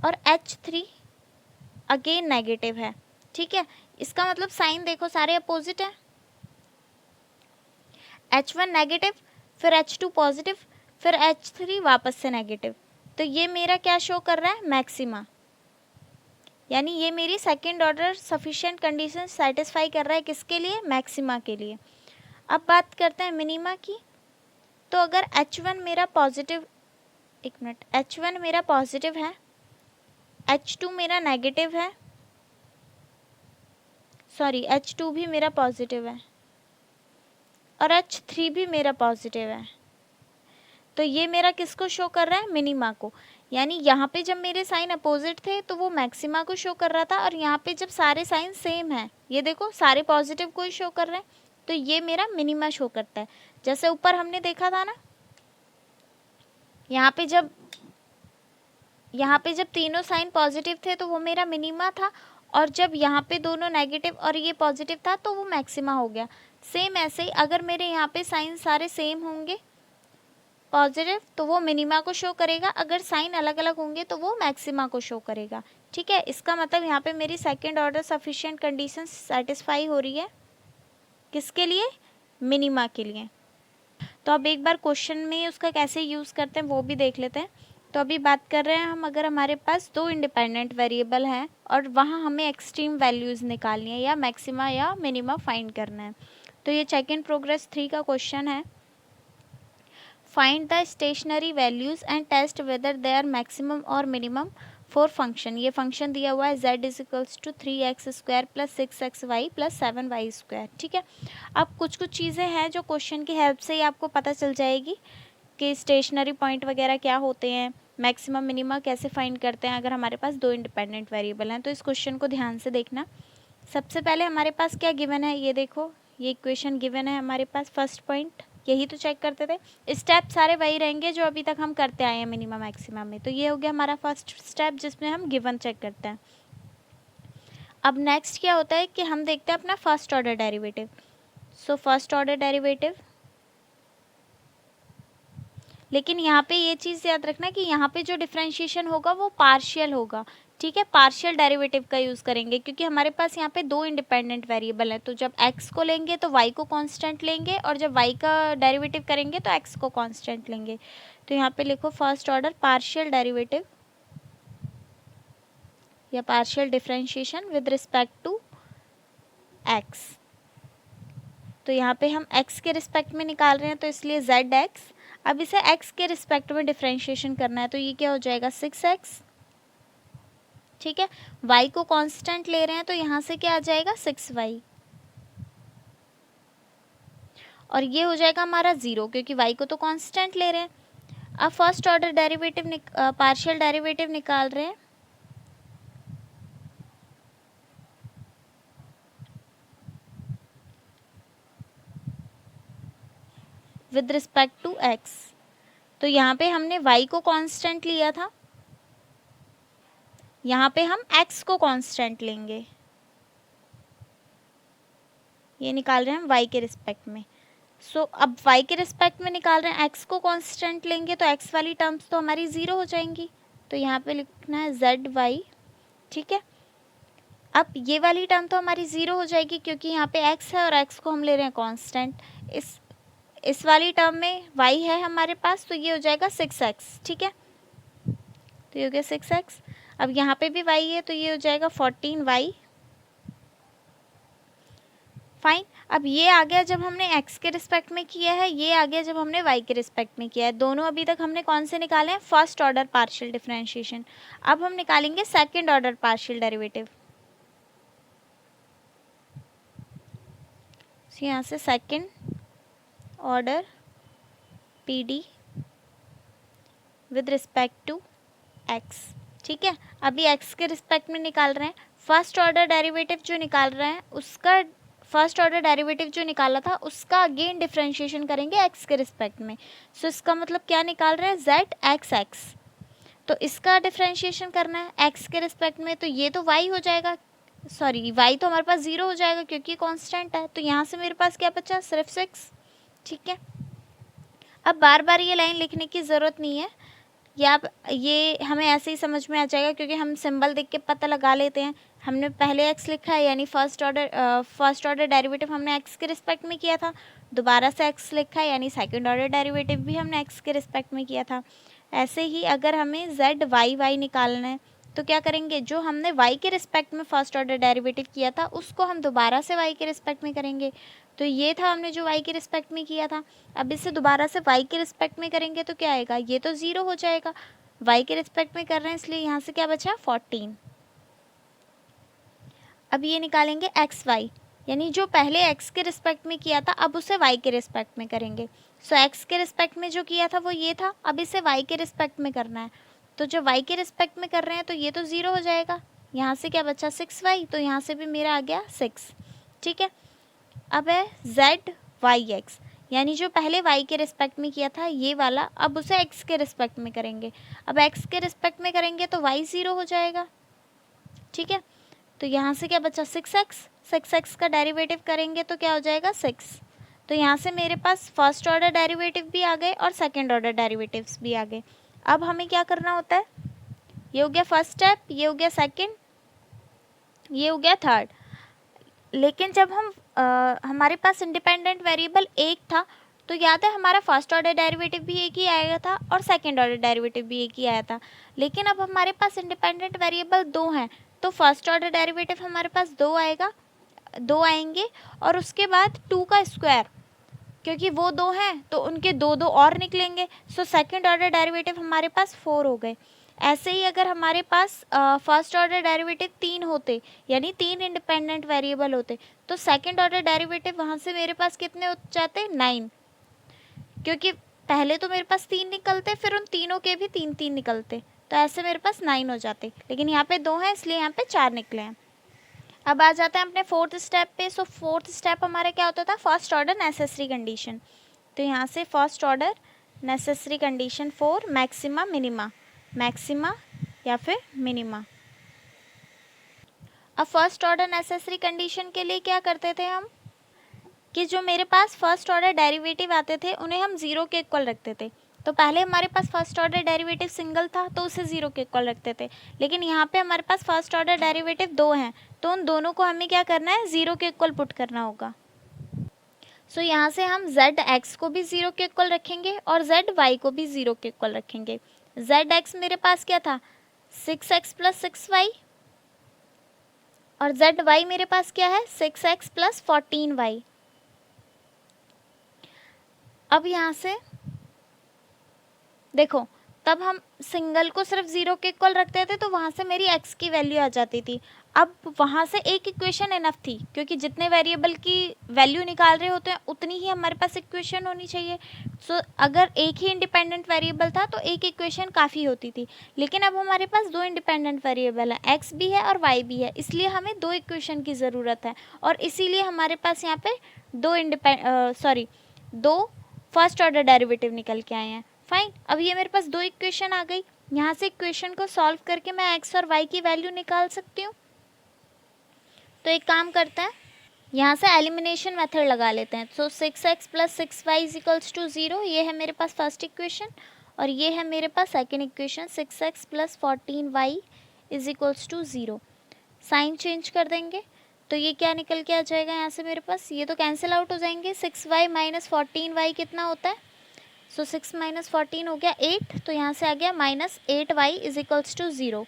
[SPEAKER 2] और H3 अगेन नेगेटिव है, ठीक है, इसका मतलब साइन देखो सारे अपोजिट है। H1 नेगेटिव, फिर H2 पॉजिटिव, फिर H3 वापस से नेगेटिव, तो ये मेरा क्या शो कर रहा है, मैक्सिमा, यानी ये मेरी second order sufficient condition satisfy कर रहा है, किसके लिए, मैक्सिमा के लिए। अब बात करते हैं मिनिमा की। तो अगर H1 मेरा पॉजिटिव, एक मिनट, H1 मेरा पॉजिटिव है, H2 मेरा नेगेटिव है, सॉरी H2 भी मेरा पॉजिटिव है और H3 भी मेरा पॉजिटिव है, तो ये मेरा किसको शो कर रहा है, मिनिमा को। यानी यहाँ पे जब मेरे साइन अपोजिट थे तो वो मैक्सिमा को शो कर रहा था, और यहाँ पे जब सारे साइन सेम हैं, ये देखो सारे पॉजिटिव को ही शो कर रहे हैं, तो ये मेरा मिनिमा शो करता है। जैसे ऊपर हमने देखा था ना, यहाँ पे जब तीनों साइन पॉजिटिव थे तो वो मेरा मिनिमा था, और जब यहाँ पे दोनों नेगेटिव और ये पॉजिटिव था तो वो मैक्सिमा हो गया। सेम ऐसे ही अगर मेरे यहाँ पे साइन सारे सेम होंगे पॉजिटिव तो वो मिनिमा को शो करेगा, अगर साइन अलग अलग होंगे तो वो मैक्सिमा को शो करेगा। ठीक है, इसका मतलब यहाँ पे मेरी second order sufficient condition satisfy हो रही है, किसके लिए, मिनिमा के लिए। तो अब एक बार क्वेश्चन में उसका कैसे यूज़ करते हैं वो भी देख लेते हैं। तो अभी बात कर रहे हैं हम, अगर हमारे पास दो इंडिपेंडेंट वेरिएबल हैं और वहाँ हमें एक्सट्रीम वैल्यूज़ निकालनी है या मैक्सिमा या मिनिमा फाइंड करना है। तो ये चेक इन प्रोग्रेस 3 का क्वेश्चन है। Find the stationary values and test whether they are maximum और मिनिमम फॉर फंक्शन। ये फंक्शन दिया हुआ है z is equals to 3x² plus 6xy plus 7y²। ठीक है, अब कुछ चीज़ें हैं जो क्वेश्चन की हेल्प से ही आपको पता चल जाएगी कि स्टेशनरी पॉइंट वगैरह क्या होते हैं, मैक्सिमम मिनिमा कैसे फाइंड करते हैं अगर हमारे पास दो इंडिपेंडेंट वेरिएबल हैं। तो इस क्वेश्चन को ध्यान से देखना। सबसे पहले हमारे पास क्या गिवन है, ये देखो, ये इक्वेशन गिवन है हमारे पास। फर्स्ट पॉइंट यही तो चेक करते थे, स्टेप सारे वही रहेंगे जो अभी तक हम करते आए हैं मिनिमम मैक्सिमम में। तो ये हो गया हमारा फर्स्ट स्टेप जिसमें हम गिवन चेक करते हैं। अब नेक्स्ट क्या होता है कि हम देखते हैं अपना first order derivative. So first order derivative, लेकिन यहाँ पे ये चीज़ याद रखना कि यहाँ पे जो डिफरेंशिएशन होगा वो पार्शियल होगा। ठीक है, पार्शियल डेरिवेटिव का यूज़ करेंगे क्योंकि हमारे पास यहाँ पे दो इंडिपेंडेंट वेरिएबल है। तो जब x को लेंगे तो y को कांस्टेंट लेंगे, और जब y का डेरिवेटिव करेंगे तो x को कांस्टेंट लेंगे। तो यहाँ पे लिखो फर्स्ट ऑर्डर पार्शियल डेरिवेटिव या partial differentiation with respect to x। तो यहाँ पे हम x के रिस्पेक्ट में निकाल रहे हैं तो इसलिए zx। अब इसे x के रिस्पेक्ट में डिफरेंशिएशन करना है तो ये क्या हो जाएगा 6x। ठीक है, y को कांस्टेंट ले रहे हैं तो यहाँ से क्या आ जाएगा 6y, और ये हो जाएगा हमारा 0 क्योंकि y को तो कांस्टेंट ले रहे हैं। अब first order derivative partial derivative निकाल रहे हैं। विद रिस्पेक्ट टू x, तो यहाँ पे हमने y को कांस्टेंट लिया था, यहाँ पे हम x को कांस्टेंट लेंगे। ये निकाल रहे हैं हम y के रिस्पेक्ट में। सो अब y के रिस्पेक्ट में निकाल रहे हैं, x को कांस्टेंट लेंगे तो x वाली टर्म्स तो हमारी 0 हो जाएंगी। तो यहाँ पे लिखना है zy। ठीक है, अब ये वाली टर्म तो हमारी 0 हो जाएगी क्योंकि यहाँ पे x है और x को हम ले रहे हैं कांस्टेंट। इस वाली टर्म में y है हमारे पास तो ये हो जाएगा 6x। ठीक है, तो ये हो गया 6x। अब यहाँ पे भी y है तो ये हो जाएगा 14y। फाइन, अब ये आ गया जब हमने x के रिस्पेक्ट में किया है, ये आ गया जब हमने y के रिस्पेक्ट में किया है। दोनों अभी तक हमने कौन से निकाले हैं, फर्स्ट ऑर्डर पार्शियल डिफरेंशिएशन। अब हम निकालेंगे सेकंड ऑर्डर पार्शियल डेरिवेटिव। यहाँ से second order PD with respect to x। ठीक है, अभी x के रिस्पेक्ट में निकाल रहे हैं। फर्स्ट ऑर्डर डेरिवेटिव जो निकाल रहे हैं उसका, फर्स्ट ऑर्डर डेरिवेटिव जो निकाला था उसका अगेन डिफरेंशिएशन करेंगे x के रिस्पेक्ट में। सो इसका मतलब क्या निकाल रहे हैं, zxx। तो इसका डिफरेंशिएशन करना है x के रिस्पेक्ट में, तो ये तो y हो जाएगा, सॉरी y तो हमारे पास 0 हो जाएगा क्योंकि कांस्टेंट है। तो यहाँ से मेरे पास क्या बचा, सिर्फ 6। ठीक है, अब बार बार ये लाइन लिखने की ज़रूरत नहीं है, ये हमें ऐसे ही समझ में आ जाएगा क्योंकि हम सिंबल देख के पता लगा लेते हैं। हमने पहले x लिखा है यानी फर्स्ट ऑर्डर डेरिवेटिव हमने x के रिस्पेक्ट में किया था, दोबारा से x लिखा है यानी सेकंड ऑर्डर डेरिवेटिव भी हमने x के रिस्पेक्ट में किया था। ऐसे ही अगर हमें z y निकालना है तो क्या करेंगे, जो हमने y के रिस्पेक्ट में फर्स्ट ऑर्डर डेरिवेटिव किया था उसको हम दोबारा से y के रिस्पेक्ट में करेंगे। तो ये था हमने जो y के रिस्पेक्ट में किया था, अब इसे दोबारा से y के रिस्पेक्ट में करेंगे तो क्या आएगा, ये तो 0 हो जाएगा। y के रिस्पेक्ट में कर रहे हैं इसलिए यहाँ से क्या बचा 14। अब ये निकालेंगे एक्स वाई, यानी जो पहले x के रिस्पेक्ट में किया था अब उसे y के रिस्पेक्ट में करेंगे। सो x के रिस्पेक्ट में जो किया था वो ये था, अब इसे y के रिस्पेक्ट में करना है। तो जो y के रिस्पेक्ट में कर रहे हैं तो ये तो 0 हो जाएगा, यहाँ से क्या बचा 6y, तो यहाँ से भी मेरा आ गया 6। ठीक है, अब है z y x, यानी जो पहले y के रिस्पेक्ट में किया था ये वाला, अब उसे x के रिस्पेक्ट में करेंगे। अब x के रिस्पेक्ट में करेंगे तो y 0 हो जाएगा। ठीक है, तो यहाँ से क्या बचा 6x का डेरिवेटिव करेंगे तो क्या हो जाएगा 6। तो यहाँ से मेरे पास फर्स्ट ऑर्डर डेरिवेटिव भी आ गए और सेकंड ऑर्डर डेरिवेटिव्स भी आ गए। अब हमें क्या करना होता है, ये हो गया फर्स्ट स्टेप, ये हो गया सेकंड, ये हो गया थर्ड। लेकिन जब हम हमारे पास इंडिपेंडेंट वेरिएबल एक था तो याद है हमारा फर्स्ट ऑर्डर डेरिवेटिव भी एक ही आया था और सेकंड ऑर्डर डेरिवेटिव भी एक ही आया था। लेकिन अब हमारे पास इंडिपेंडेंट वेरिएबल दो हैं तो फर्स्ट ऑर्डर डेरिवेटिव हमारे पास दो आएंगे और उसके बाद 2 का स्क्वायर, क्योंकि वो दो हैं तो उनके दो और निकलेंगे। सो सेकंड ऑर्डर डेरिवेटिव हमारे पास 4 हो गए। ऐसे ही अगर हमारे पास फर्स्ट ऑर्डर डेरिवेटिव 3 होते यानी 3 इंडिपेंडेंट वेरिएबल होते तो सेकंड ऑर्डर डेरिवेटिव वहाँ से मेरे पास कितने हो जाते 9, क्योंकि पहले तो मेरे पास 3 निकलते फिर उन तीनों के भी 3 निकलते, तो ऐसे मेरे पास 9 हो जाते। लेकिन यहाँ पे 2 हैं इसलिए यहाँ पे 4 निकले हैं। अब आ जाते हैं अपने फोर्थ स्टेप पे। सो फोर्थ स्टेप हमारा क्या होता था, फर्स्ट ऑर्डर नेसेसरी कंडीशन। तो यहाँ से first order necessary condition for maxima minima, maxima या फिर मिनिमा। अब फर्स्ट ऑर्डर नेसेसरी कंडीशन के लिए क्या करते थे हम, कि जो मेरे पास फर्स्ट ऑर्डर डेरिवेटिव आते थे उन्हें हम 0 के इक्वल रखते थे। तो पहले हमारे पास फर्स्ट ऑर्डर डेरिवेटिव सिंगल था तो उसे 0 के इक्वल रखते थे, लेकिन यहाँ पे हमारे पास फर्स्ट ऑर्डर डेरिवेटिव 2 हैं तो उन दोनों को हमें क्या करना है 0 के इक्वल पुट करना होगा। सो यहाँ से हम z x को भी 0 के इक्वल रखेंगे और z y को भी 0 के इक्वल रखेंगे। z x मेरे पास क्या था 6x प्लस 6y और z y मेरे पास क्या है 6x प्लस 14y। अब यहाँ से देखो, तब हम सिंगल को सिर्फ 0 के इक्वल रखते थे तो वहाँ से मेरी x की वैल्यू आ जाती थी। अब वहाँ से एक इक्वेशन इनफ थी, क्योंकि जितने वेरिएबल की वैल्यू निकाल रहे होते हैं उतनी ही हमारे पास इक्वेशन होनी चाहिए। सो अगर एक ही इंडिपेंडेंट वेरिएबल था तो एक इक्वेशन काफ़ी होती थी, लेकिन अब हमारे पास 2 इंडिपेंडेंट वेरिएबल है, x भी है और y भी है, इसलिए हमें 2 इक्वेशन की ज़रूरत है और इसीलिए हमारे पास यहाँ पे दो फर्स्ट ऑर्डर डेरिवेटिव निकल के आए हैं। फाइन, अब ये मेरे पास 2 इक्वेशन आ गई, यहाँ से इक्वेशन को सॉल्व करके मैं x और y की वैल्यू निकाल सकती हूँ। तो एक काम करते हैं, यहाँ से एलिमिनेशन मेथड लगा लेते हैं। So 6x plus 6y is equals to 0, ये है मेरे पास फर्स्ट इक्वेशन और ये है मेरे पास second equation 6x plus 14y is equals to 0। Sign change कर देंगे तो ये क्या निकल के आ जाएगा, यहाँ से मेरे पास ये तो कैंसिल आउट हो जाएंगे। 6y माइनस 14y कितना होता है, सो 6 माइनस 14 हो गया 8, तो यहाँ से आ गया minus 8y is equals to 0।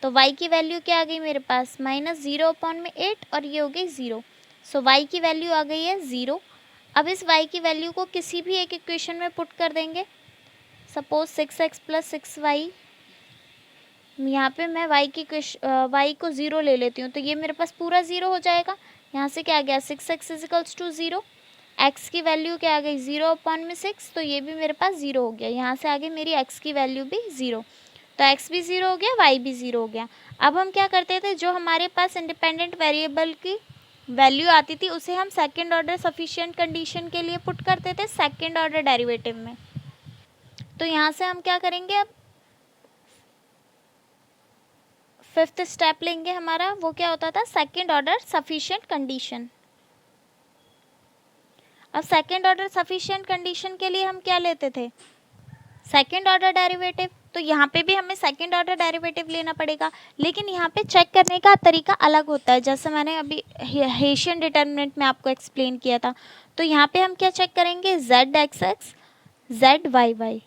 [SPEAKER 2] तो y की वैल्यू क्या आ गई मेरे पास माइनस 0 अपॉन में 8 और ये हो गई 0। सो y की वैल्यू आ गई है 0। अब इस y की वैल्यू को किसी भी एक इक्वेशन में पुट कर देंगे। सपोज 6x प्लस 6y, यहाँ पे मैं y को 0 ले लेती हूँ तो ये मेरे पास पूरा 0 हो जाएगा। यहाँ से क्या आ गया 6x is equals to 0, x की वैल्यू क्या आ गई 0 अपॉन में 6, तो ये भी मेरे पास 0 हो गया। यहाँ से आगे मेरी x की वैल्यू भी 0, तो x भी 0 हो गया, y भी 0 हो गया। अब हम क्या करते थे, जो हमारे पास इंडिपेंडेंट वेरिएबल की वैल्यू आती थी उसे हम सेकंड ऑर्डर सफिशिएंट कंडीशन के लिए पुट करते थे सेकंड ऑर्डर डेरिवेटिव में। तो यहाँ से हम क्या करेंगे, अब फिफ्थ स्टेप लेंगे हमारा, वो क्या होता था सेकंड ऑर्डर सफिशिएंट कंडीशन। अब सेकंड ऑर्डर सफिशिएंट कंडीशन के लिए हम क्या लेते थे, सेकंड ऑर्डर डेरिवेटिव। तो यहाँ पे भी हमें सेकंड ऑर्डर डेरिवेटिव लेना पड़ेगा, लेकिन यहाँ पे चेक करने का तरीका अलग होता है, जैसे मैंने अभी हेशियन डिटर्मिनेंट में आपको एक्सप्लेन किया था। तो यहाँ पे हम क्या चेक करेंगे, z x x z y y,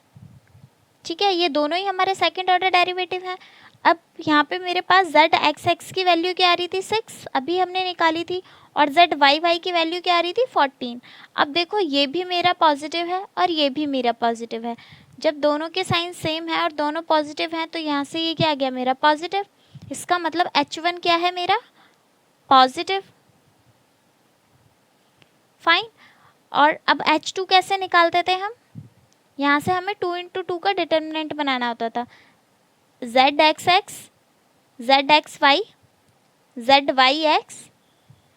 [SPEAKER 2] ठीक है, ये दोनों ही हमारे सेकंड ऑर्डर डेरिवेटिव हैं। अब यहाँ पे मेरे पास जेड एक्स एक्स की वैल्यू क्या आ रही थी 6, अभी हमने निकाली थी, और जेड वाई वाई की वैल्यू क्या आ रही थी 14। अब देखो ये भी मेरा पॉजिटिव है और ये भी मेरा पॉजिटिव है, जब दोनों के साइन सेम है और दोनों पॉजिटिव हैं तो यहाँ से ये क्या आ गया मेरा पॉजिटिव, इसका मतलब H1 क्या है मेरा पॉजिटिव, फाइन। और अब H2 कैसे निकालते थे हम, यहाँ से हमें 2 × 2 का डिटर्मिनेंट बनाना होता था, z x x z x y z y x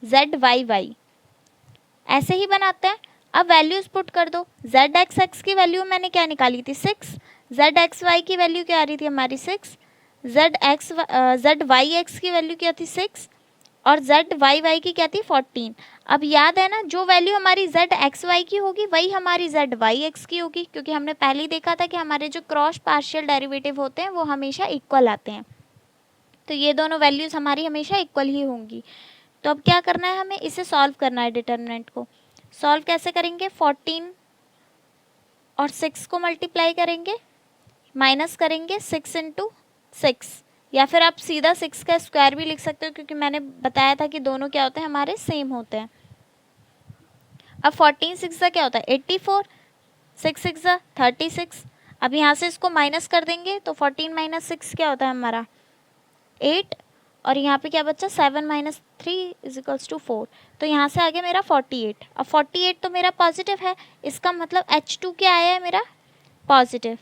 [SPEAKER 2] z y y, ऐसे ही बनाते हैं। अब वैल्यूज पुट कर दो, जेड एक्स एक्स की वैल्यू मैंने क्या निकाली थी 6, जेड एक्स वाई की वैल्यू क्या आ रही थी हमारी 6, जेड वाई एक्स की वैल्यू क्या थी 6, और जेड वाई वाई की क्या थी 14। अब याद है ना, जो वैल्यू हमारी जेड एक्स वाई की होगी वही हमारी जेड वाई एक्स की होगी, क्योंकि हमने पहले ही देखा था कि हमारे जो क्रॉस पार्शियल डेरिवेटिव होते हैं वो हमेशा इक्वल आते हैं, तो ये दोनों वैल्यूज़ हमारी हमेशा इक्वल ही होंगी। तो अब क्या करना है, हमें इसे सॉल्व करना है, डिटर्मिनेंट को सॉल्व कैसे करेंगे, 14 और 6 को मल्टीप्लाई करेंगे, माइनस करेंगे 6 × 6, या फिर आप सीधा 6 का स्क्वायर भी लिख सकते हो, क्योंकि मैंने बताया था कि दोनों क्या होते हैं हमारे सेम होते हैं। अब 14 6 क्या होता है 84, 6 6 36। अब यहाँ से इसको माइनस कर देंगे तो 14 - 6 क्या होता है हमारा 8, और यहाँ पे क्या बचा 7 - 3 = 4, तो यहाँ से आगे मेरा 48। अब 48 तो मेरा पॉजिटिव है, इसका मतलब H2 क्या आया है मेरा पॉजिटिव।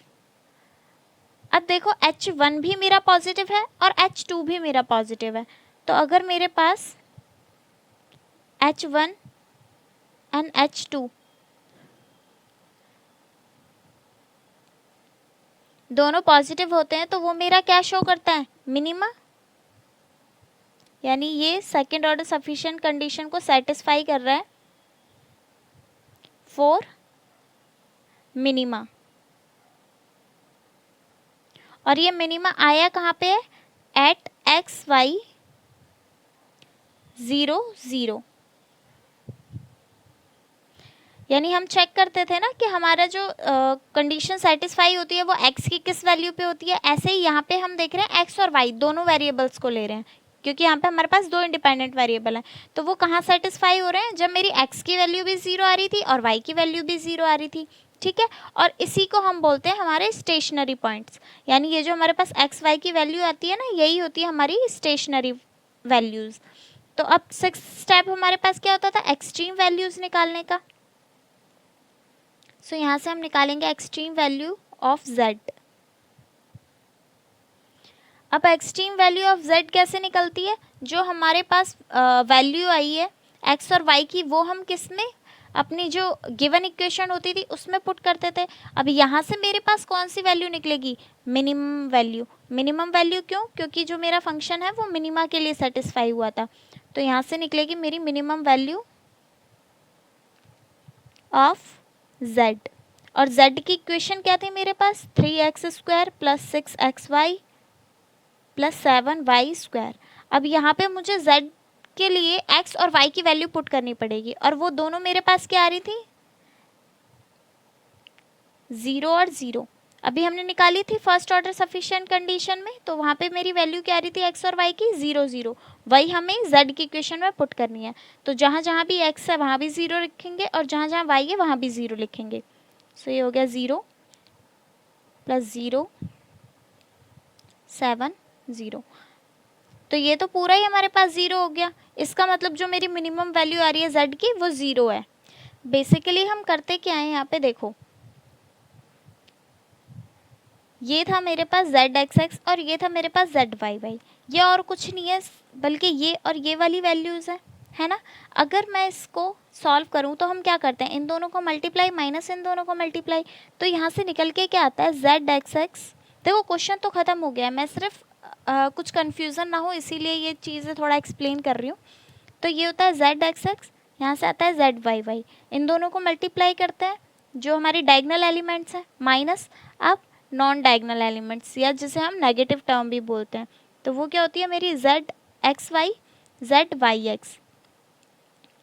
[SPEAKER 2] अब देखो H1 भी मेरा पॉजिटिव है और H2 भी मेरा पॉजिटिव है, तो अगर मेरे पास H1 एंड H2 दोनों पॉजिटिव होते हैं तो वो मेरा क्या शो करता है मिनिमा, यानी ये सेकेंड ऑर्डर सफिशिएंट कंडीशन को सेटिस्फाई कर रहा है फॉर मिनिमा। और ये मिनिमा आया कहाँ पे है, एट XY 0 0, यानी हम चेक करते थे ना कि हमारा जो कंडीशन सेटिस्फाई होती है वो x की किस वैल्यू पे होती है, ऐसे ही यहाँ पे हम देख रहे हैं x और y दोनों वेरिएबल्स को ले रहे हैं, क्योंकि यहाँ पे हमारे पास दो इंडिपेंडेंट वेरिएबल हैं, तो वो कहाँ सेटिस्फाई हो रहे हैं, जब मेरी x की वैल्यू भी 0 आ रही थी और y की वैल्यू भी 0 आ रही थी, ठीक है। और इसी को हम बोलते हैं हमारे स्टेशनरी पॉइंट्स, यानी ये जो हमारे पास x y की वैल्यू आती है ना, यही होती है हमारी स्टेशनरी वैल्यूज़। तो अब 6th स्टेप हमारे पास क्या होता था, एक्सट्रीम वैल्यूज़ निकालने का। सो यहाँ से हम निकालेंगे एक्सट्रीम वैल्यू ऑफ z। अब एक्सट्रीम वैल्यू ऑफ z कैसे निकलती है, जो हमारे पास वैल्यू आई है x और y की, वो हम किस में अपनी जो गिवन इक्वेशन होती थी उसमें पुट करते थे। अब यहाँ से मेरे पास कौन सी वैल्यू निकलेगी, मिनिमम वैल्यू। मिनिमम वैल्यू क्यों, क्योंकि जो मेरा फंक्शन है वो मिनिमा के लिए सेटिस्फाई हुआ था, तो यहाँ से निकलेगी मेरी मिनिमम वैल्यू ऑफ z। और z की इक्वेशन क्या थी मेरे पास, 3x² + 6xy + 7y²। अब यहाँ पे मुझे z के लिए x और y की वैल्यू पुट करनी पड़ेगी, और वो दोनों मेरे पास क्या आ रही थी 0 और 0। अभी हमने निकाली थी फर्स्ट ऑर्डर सफिशिएंट कंडीशन में, तो वहाँ पे मेरी वैल्यू क्या आ रही थी x और y की 0 0, वही हमें z की इक्वेशन में पुट करनी है। तो जहाँ जहाँ भी x है वहाँ भी 0 लिखेंगे, और जहाँ जहाँ y है वहाँ भी 0 लिखेंगे। सो ये हो गया 0 + 0 7 0, तो ये तो पूरा ही हमारे पास 0 हो गया। इसका मतलब जो मेरी मिनिमम वैल्यू आ रही है z की वो 0 है। बेसिकली हम करते क्या है, यहाँ पे देखो ये था मेरे पास zx और ये था मेरे पास zyy, ये और कुछ नहीं है बल्कि ये और ये वाली वैल्यूज़ है ना। अगर मैं इसको सॉल्व करूं तो हम क्या करते हैं, इन दोनों को मल्टीप्लाई माइनस इन दोनों को मल्टीप्लाई, तो यहाँ से निकल के क्या आता है zxx। देखो क्वेश्चन तो ख़त्म हो गया है, मैं सिर्फ कुछ कन्फ्यूज़न ना हो इसीलिए ये चीज़ें थोड़ा एक्सप्लेन कर रही हूँ। तो ये होता है zxx, यहाँ से आता है zyy, इन दोनों को मल्टीप्लाई करते हैं जो हमारी डायगोनल एलिमेंट्स हैं, माइनस अब नॉन डायगोनल एलिमेंट्स, या जिसे हम नेगेटिव टर्म भी बोलते हैं। तो वो क्या होती है मेरी z x y, z y x.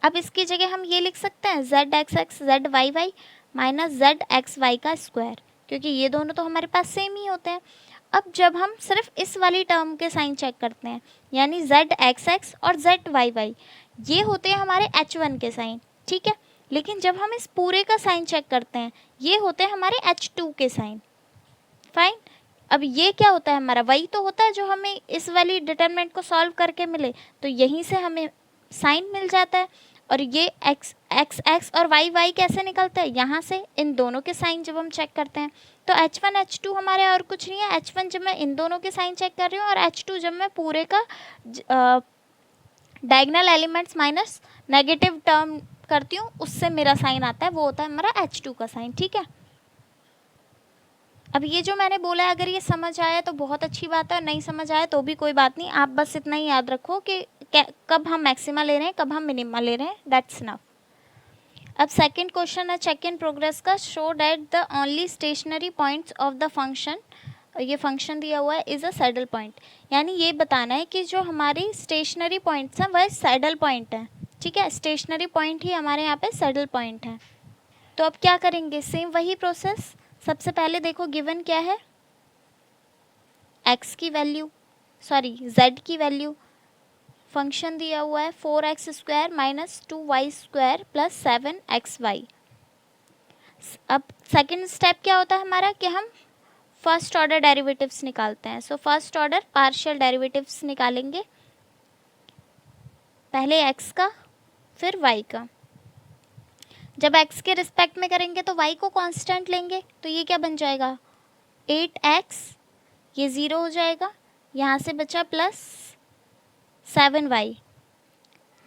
[SPEAKER 2] अब इसकी जगह हम ये लिख सकते हैं z x x z y y minus z x y का स्क्वायर, क्योंकि ये दोनों तो हमारे पास सेम ही होते हैं। अब जब हम सिर्फ इस वाली टर्म के साइन चेक करते हैं, यानी जेड एक्स एक्स और जेड वाई वाई, ये होते हैं हमारे H1 के साइन, ठीक है। लेकिन जब हम इस पूरे का साइन चेक करते हैं, ये होते हैं हमारे H2 के साइन। फाइन। अब ये क्या होता है हमारा, वही तो होता है जो हमें इस वाली डिटरमिनेंट को सॉल्व करके मिले, तो यहीं से हमें साइन मिल जाता है। और ये एक्स एक्स एक्स और वाई वाई कैसे निकलता है, यहाँ से इन दोनों के साइन जब हम चेक करते हैं, तो H1 H2 हमारे और कुछ नहीं है। H1 जब मैं इन दोनों के साइन चेक कर रही हूँ, और H2 जब मैं पूरे का diagonal elements minus negative term करती हूँ, उससे मेरा साइन आता है, वो होता है हमारा H2 का साइन, ठीक है। अब ये जो मैंने बोला है, अगर ये समझ आया तो बहुत अच्छी बात है, और नहीं समझ आया तो भी कोई बात नहीं। आप बस इतना ही याद रखो कि कब हम मैक्सिमा ले रहे हैं, कब हम मिनिमा ले रहे हैं, दैट्स इनफ। अब सेकंड क्वेश्चन है चेक इन प्रोग्रेस का। Show that the only stationary points of the function, ये फंक्शन दिया हुआ है, इज़ अ सैडल पॉइंट। यानी ये बताना है कि जो हमारी स्टेशनरी पॉइंट्स हैं वह सैडल पॉइंट हैं, ठीक है। स्टेशनरी पॉइंट ही हमारे यहाँ पे सैडल पॉइंट है। तो अब क्या करेंगे, सेम वही प्रोसेस। सबसे पहले देखो गिवन क्या है, x की वैल्यू, सॉरी z की वैल्यू, फंक्शन दिया हुआ है 4x square minus 2y square plus 7xy। अब सेकंड स्टेप क्या होता है हमारा, कि हम फर्स्ट ऑर्डर डेरिवेटिव्स निकालते हैं। So first order partial derivatives निकालेंगे, पहले x का फिर y का। जब x के रिस्पेक्ट में करेंगे तो y को कांस्टेंट लेंगे, तो ये क्या बन जाएगा 8x, ये 0 हो जाएगा, यहाँ से बचा प्लस 7y,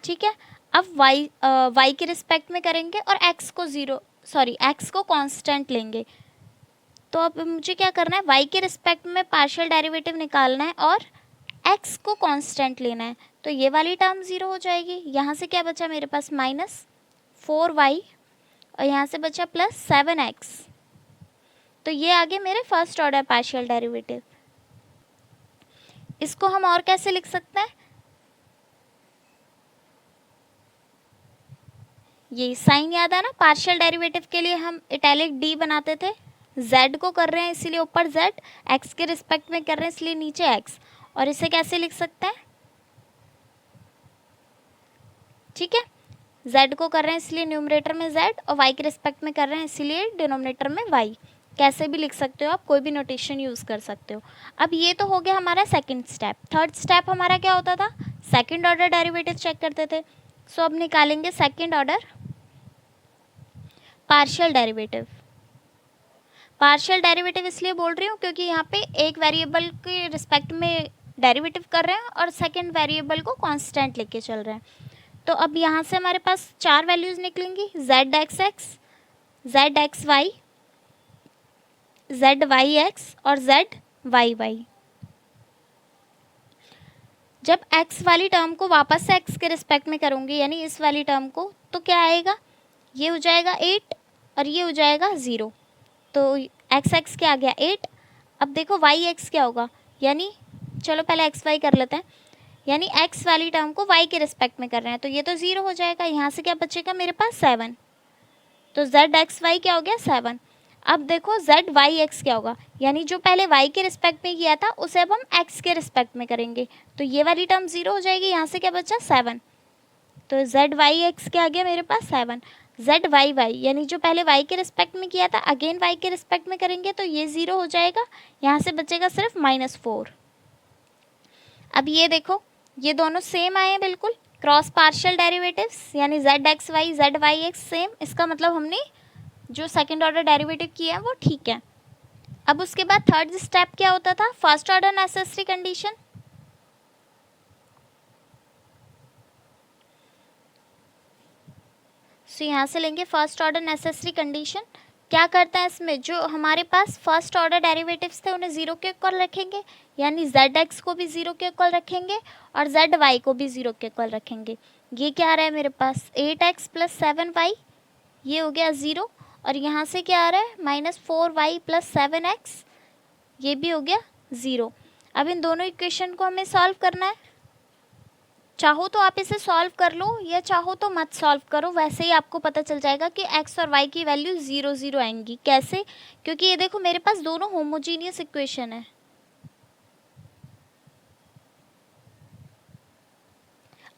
[SPEAKER 2] ठीक है। अब y के रिस्पेक्ट में करेंगे और x को कांस्टेंट लेंगे। तो अब मुझे क्या करना है, y के रिस्पेक्ट में पार्शियल डेरिवेटिव निकालना है और x को कांस्टेंट लेना है। तो ये वाली टर्म 0 हो जाएगी, यहाँ से क्या बचा मेरे पास माइनस 4y, और यहाँ से बचा प्लस 7x। तो ये आगे मेरे फर्स्ट ऑर्डर पार्शियल डेरिवेटिव। इसको हम और कैसे लिख सकते हैं, ये साइन याद है ना, पार्शियल डेरिवेटिव के लिए हम इटैलिक डी बनाते थे। z को कर रहे हैं इसीलिए ऊपर z, x के रिस्पेक्ट में कर रहे हैं इसलिए नीचे x। और इसे कैसे लिख सकते हैं, ठीक है, z को कर रहे हैं इसलिए न्यूमरेटर में z, और y के रिस्पेक्ट में कर रहे हैं इसलिए डिनोमिनेटर में y। कैसे भी लिख सकते हो आप, कोई भी नोटेशन यूज़ कर सकते हो। अब ये तो हो गया हमारा सेकंड स्टेप। थर्ड स्टेप हमारा क्या होता था, सेकंड ऑर्डर डेरिवेटिव चेक करते थे। सो अब निकालेंगे second order partial derivative. Partial derivative इसलिए बोल रही हूँ क्योंकि यहाँ पे एक वेरिएबल के रिस्पेक्ट में डेरिवेटिव कर रहे हैं और सेकंड वेरिएबल को कांस्टेंट लेके चल रहे हैं। तो अब यहाँ से हमारे पास 4 वैल्यूज़ निकलेंगी, z x x, z x y, z y x और जेड वाई वाई। जब x वाली टर्म को वापस से x के रिस्पेक्ट में करूँगी, यानी इस वाली टर्म को, तो क्या आएगा, ये हो जाएगा 8 और ये हो जाएगा 0। तो एक्स एक्स क्या आ गया 8। अब देखो वाई एक्स क्या होगा, यानी चलो पहले एक्स वाई कर लेते हैं, यानी एक्स वाली टर्म को वाई के रिस्पेक्ट में कर रहे हैं, तो ये तो 0 हो जाएगा। यहाँ से क्या बचेगा मेरे पास 7, तो जेड एक्स वाई क्या हो गया 7। अब देखो जेड वाई एक्स क्या होगा, यानी जो पहले वाई के रिस्पेक्ट में किया था उसे अब हम एक्स के रिस्पेक्ट में करेंगे, तो ये वाली टर्म 0 हो जाएगी। यहाँ से क्या बचा 7, तो जेड वाई एक्स क्या आ गया मेरे पास 7। जेड वाई वाई, यानी जो पहले वाई के रिस्पेक्ट में किया था अगेन वाई के रिस्पेक्ट में करेंगे, तो ये 0 हो जाएगा। यहाँ से बचेगा सिर्फ -4। अब ये देखो ये दोनों सेम आए हैं बिल्कुल, क्रॉस पार्शियल डेरिवेटिव्स, यानी z x y z y x same. इसका मतलब हमने जो सेकंड ऑर्डर डेरिवेटिव किया है वो ठीक है। अब उसके बाद थर्ड स्टेप क्या होता था, फर्स्ट ऑर्डर नेसेसरी कंडीशन। सो यहाँ से लेंगे फर्स्ट ऑर्डर नेसेसरी कंडीशन। क्या करता है इसमें, जो हमारे पास फर्स्ट ऑर्डर डेरिवेटिव्स थे उन्हें 0 के इक्वल रखेंगे, यानी जेड एक्स को भी 0 के इक्वल रखेंगे और जेड वाई को भी 0 के इक्वल रखेंगे। ये क्या आ रहा है मेरे पास 8x प्लस 7y, ये हो गया 0, और यहाँ से क्या आ रहा है -4y प्लस 7x, ये भी हो गया 0। अब इन दोनों इक्वेशन को हमें सॉल्व करना है। चाहो तो आप इसे सॉल्व कर लो या चाहो तो मत सॉल्व करो, वैसे ही आपको पता चल जाएगा कि x और y की वैल्यू 0 0 आएंगी। कैसे? क्योंकि ये देखो मेरे पास दोनों होमोजीनियस इक्वेशन है।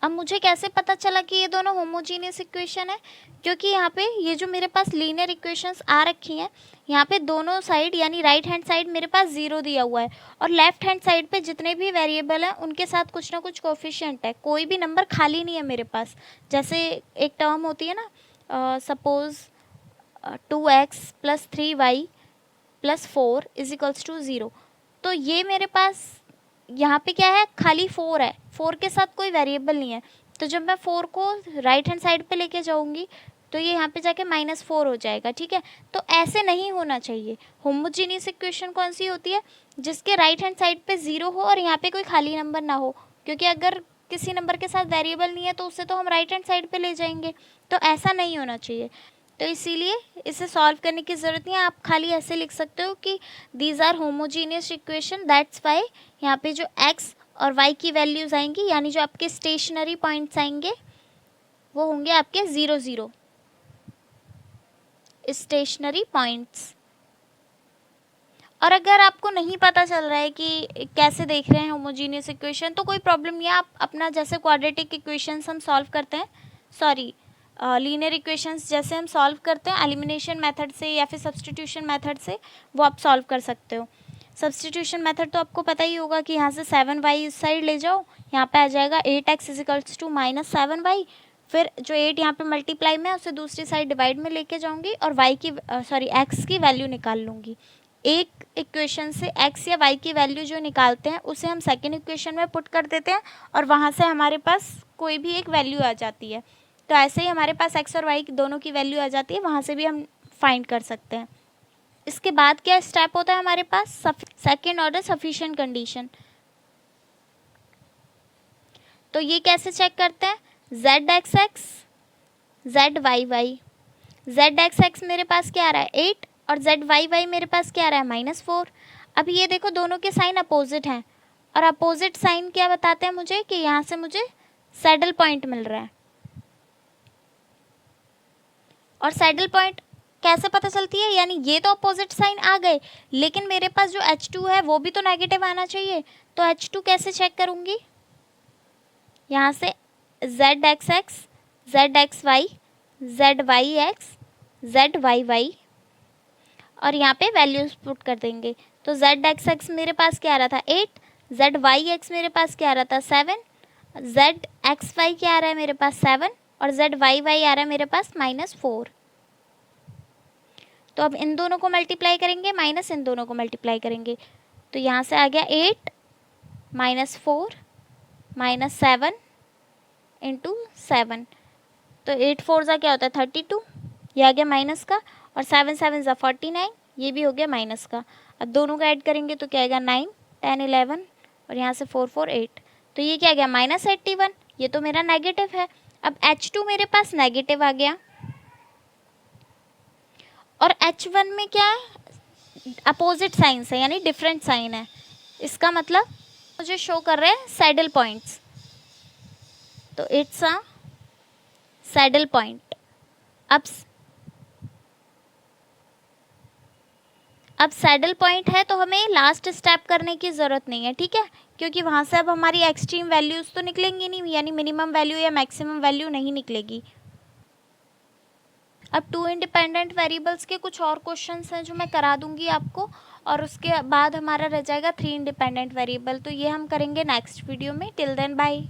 [SPEAKER 2] अब मुझे कैसे पता चला कि ये दोनों होमोजीनियस इक्वेशन है? क्योंकि यहाँ पे ये जो मेरे पास लीनियर इक्वेशंस आ रखी हैं, यहाँ पे दोनों साइड यानी राइट हैंड साइड मेरे पास 0 दिया हुआ है और लेफ्ट हैंड साइड पे जितने भी वेरिएबल हैं उनके साथ कुछ ना कुछ कोफिशिएंट है, कोई भी नंबर खाली नहीं है मेरे पास। जैसे एक टर्म होती है ना, सपोज 2x + 3y + 4 = 0, तो ये मेरे पास यहाँ पे क्या है, खाली 4 है, 4 के साथ कोई वेरिएबल नहीं है। तो जब मैं 4 को राइट हैंड साइड पे लेके जाऊँगी तो ये यहाँ पे जाके -4 हो जाएगा। ठीक है, तो ऐसे नहीं होना चाहिए। होमोजीनियस इक्वेशन कौन सी होती है? जिसके राइट हैंड साइड पे 0 हो और यहाँ पे कोई खाली नंबर ना हो, क्योंकि अगर किसी नंबर के साथ वेरिएबल नहीं है तो उसे तो हम राइट हैंड साइड पे ले जाएंगे, तो ऐसा नहीं होना चाहिए। तो इसीलिए इसे सॉल्व करने की ज़रूरत नहीं है, आप खाली ऐसे लिख सकते हो कि these are homogeneous equation, that's why यहाँ पे जो x और y की वैल्यूज़ आएंगी यानी जो आपके स्टेशनरी पॉइंट्स आएंगे वो होंगे आपके 0 0 स्टेशनरी पॉइंट्स। और अगर आपको नहीं पता चल रहा है कि कैसे देख रहे हैं होमोजीनियस इक्वेशन, तो कोई प्रॉब्लम नहीं है, आप अपना जैसे क्वाड्रेटिक इक्वेशंस हम सॉल्व करते हैं, सॉरी लीनियर इक्वेशंस जैसे हम सॉल्व करते हैं एलिमिनेशन मेथड से या फिर सब्स्टिट्यूशन मेथड से, वो आप सॉल्व कर सकते हो। सब्स्टिट्यूशन मेथड तो आपको पता ही होगा कि यहाँ से 7y इस साइड ले जाओ, यहाँ पे आ जाएगा 8x = -7y, फिर जो 8 यहाँ पे मल्टीप्लाई में उसे दूसरी साइड डिवाइड में लेके जाऊँगी और x की वैल्यू निकाल लूँगी। एक इक्वेशन से x या y की वैल्यू जो निकालते हैं उसे हम सेकेंड इक्वेशन में पुट कर देते हैं और वहाँ से हमारे पास कोई भी एक वैल्यू आ जाती है। तो ऐसे ही हमारे पास x और y दोनों की वैल्यू आ जाती है, वहाँ से भी हम फाइंड कर सकते हैं। इसके बाद क्या स्टेप होता है हमारे पास? Second order sufficient condition. तो ये कैसे चेक करते हैं? zxx zyy, zxx मेरे पास क्या आ रहा है 8 और zyy मेरे पास क्या आ रहा है -4। अब ये देखो दोनों के साइन अपोजिट हैं और अपोजिट साइन क्या बताते हैं मुझे कि यहाँ से मुझे सैडल पॉइंट मिल रहा है। और सैडल पॉइंट कैसे पता चलती है? यानी ये तो अपोजिट साइन आ गए लेकिन मेरे पास जो h2 है वो भी तो नेगेटिव आना चाहिए। तो h2 कैसे चेक करूँगी? यहाँ से zxx zxy zyx zyy और यहाँ पे वैल्यूज पुट कर देंगे। तो zxx मेरे पास क्या आ रहा था 8, zyx मेरे पास क्या आ रहा था 7, zxy क्या आ रहा है मेरे पास 7 और zyy आ रहा है मेरे पास -4। तो अब इन दोनों को मल्टीप्लाई करेंगे माइनस इन दोनों को मल्टीप्लाई करेंगे, तो यहाँ से आ गया 8 -4 -7 इंटू 7, तो 8 4 ज़ा क्या होता है 32, ये आ गया माइनस का, और 7 7 ज़ा 49, ये भी हो गया माइनस का। अब दोनों का ऐड करेंगे तो क्या आएगा 9 10 11 और यहाँ से 4 4 8, तो ये क्या आ गया -81, ये तो मेरा नेगेटिव है। अब H2 मेरे पास नेगेटिव आ गया और H1 में क्या है अपोजिट साइन है यानी डिफरेंट साइन है, इसका मतलब मुझे शो कर रहे हैं सैडल पॉइंट्स, तो इट्स अ सैडल पॉइंट। अब सैडल पॉइंट है तो हमें लास्ट स्टेप करने की ज़रूरत नहीं है, ठीक है, क्योंकि वहाँ से अब हमारी एक्सट्रीम वैल्यूज़ तो निकलेंगी नहीं, यानी मिनिमम वैल्यू या मैक्सिमम वैल्यू नहीं निकलेगी। अब 2 इंडिपेंडेंट वेरिएबल्स के कुछ और क्वेश्चंस हैं जो मैं करा दूंगी आपको, और उसके बाद हमारा रह जाएगा 3 इंडिपेंडेंट वेरिएबल, तो ये हम करेंगे नेक्स्ट वीडियो में। Till then bye.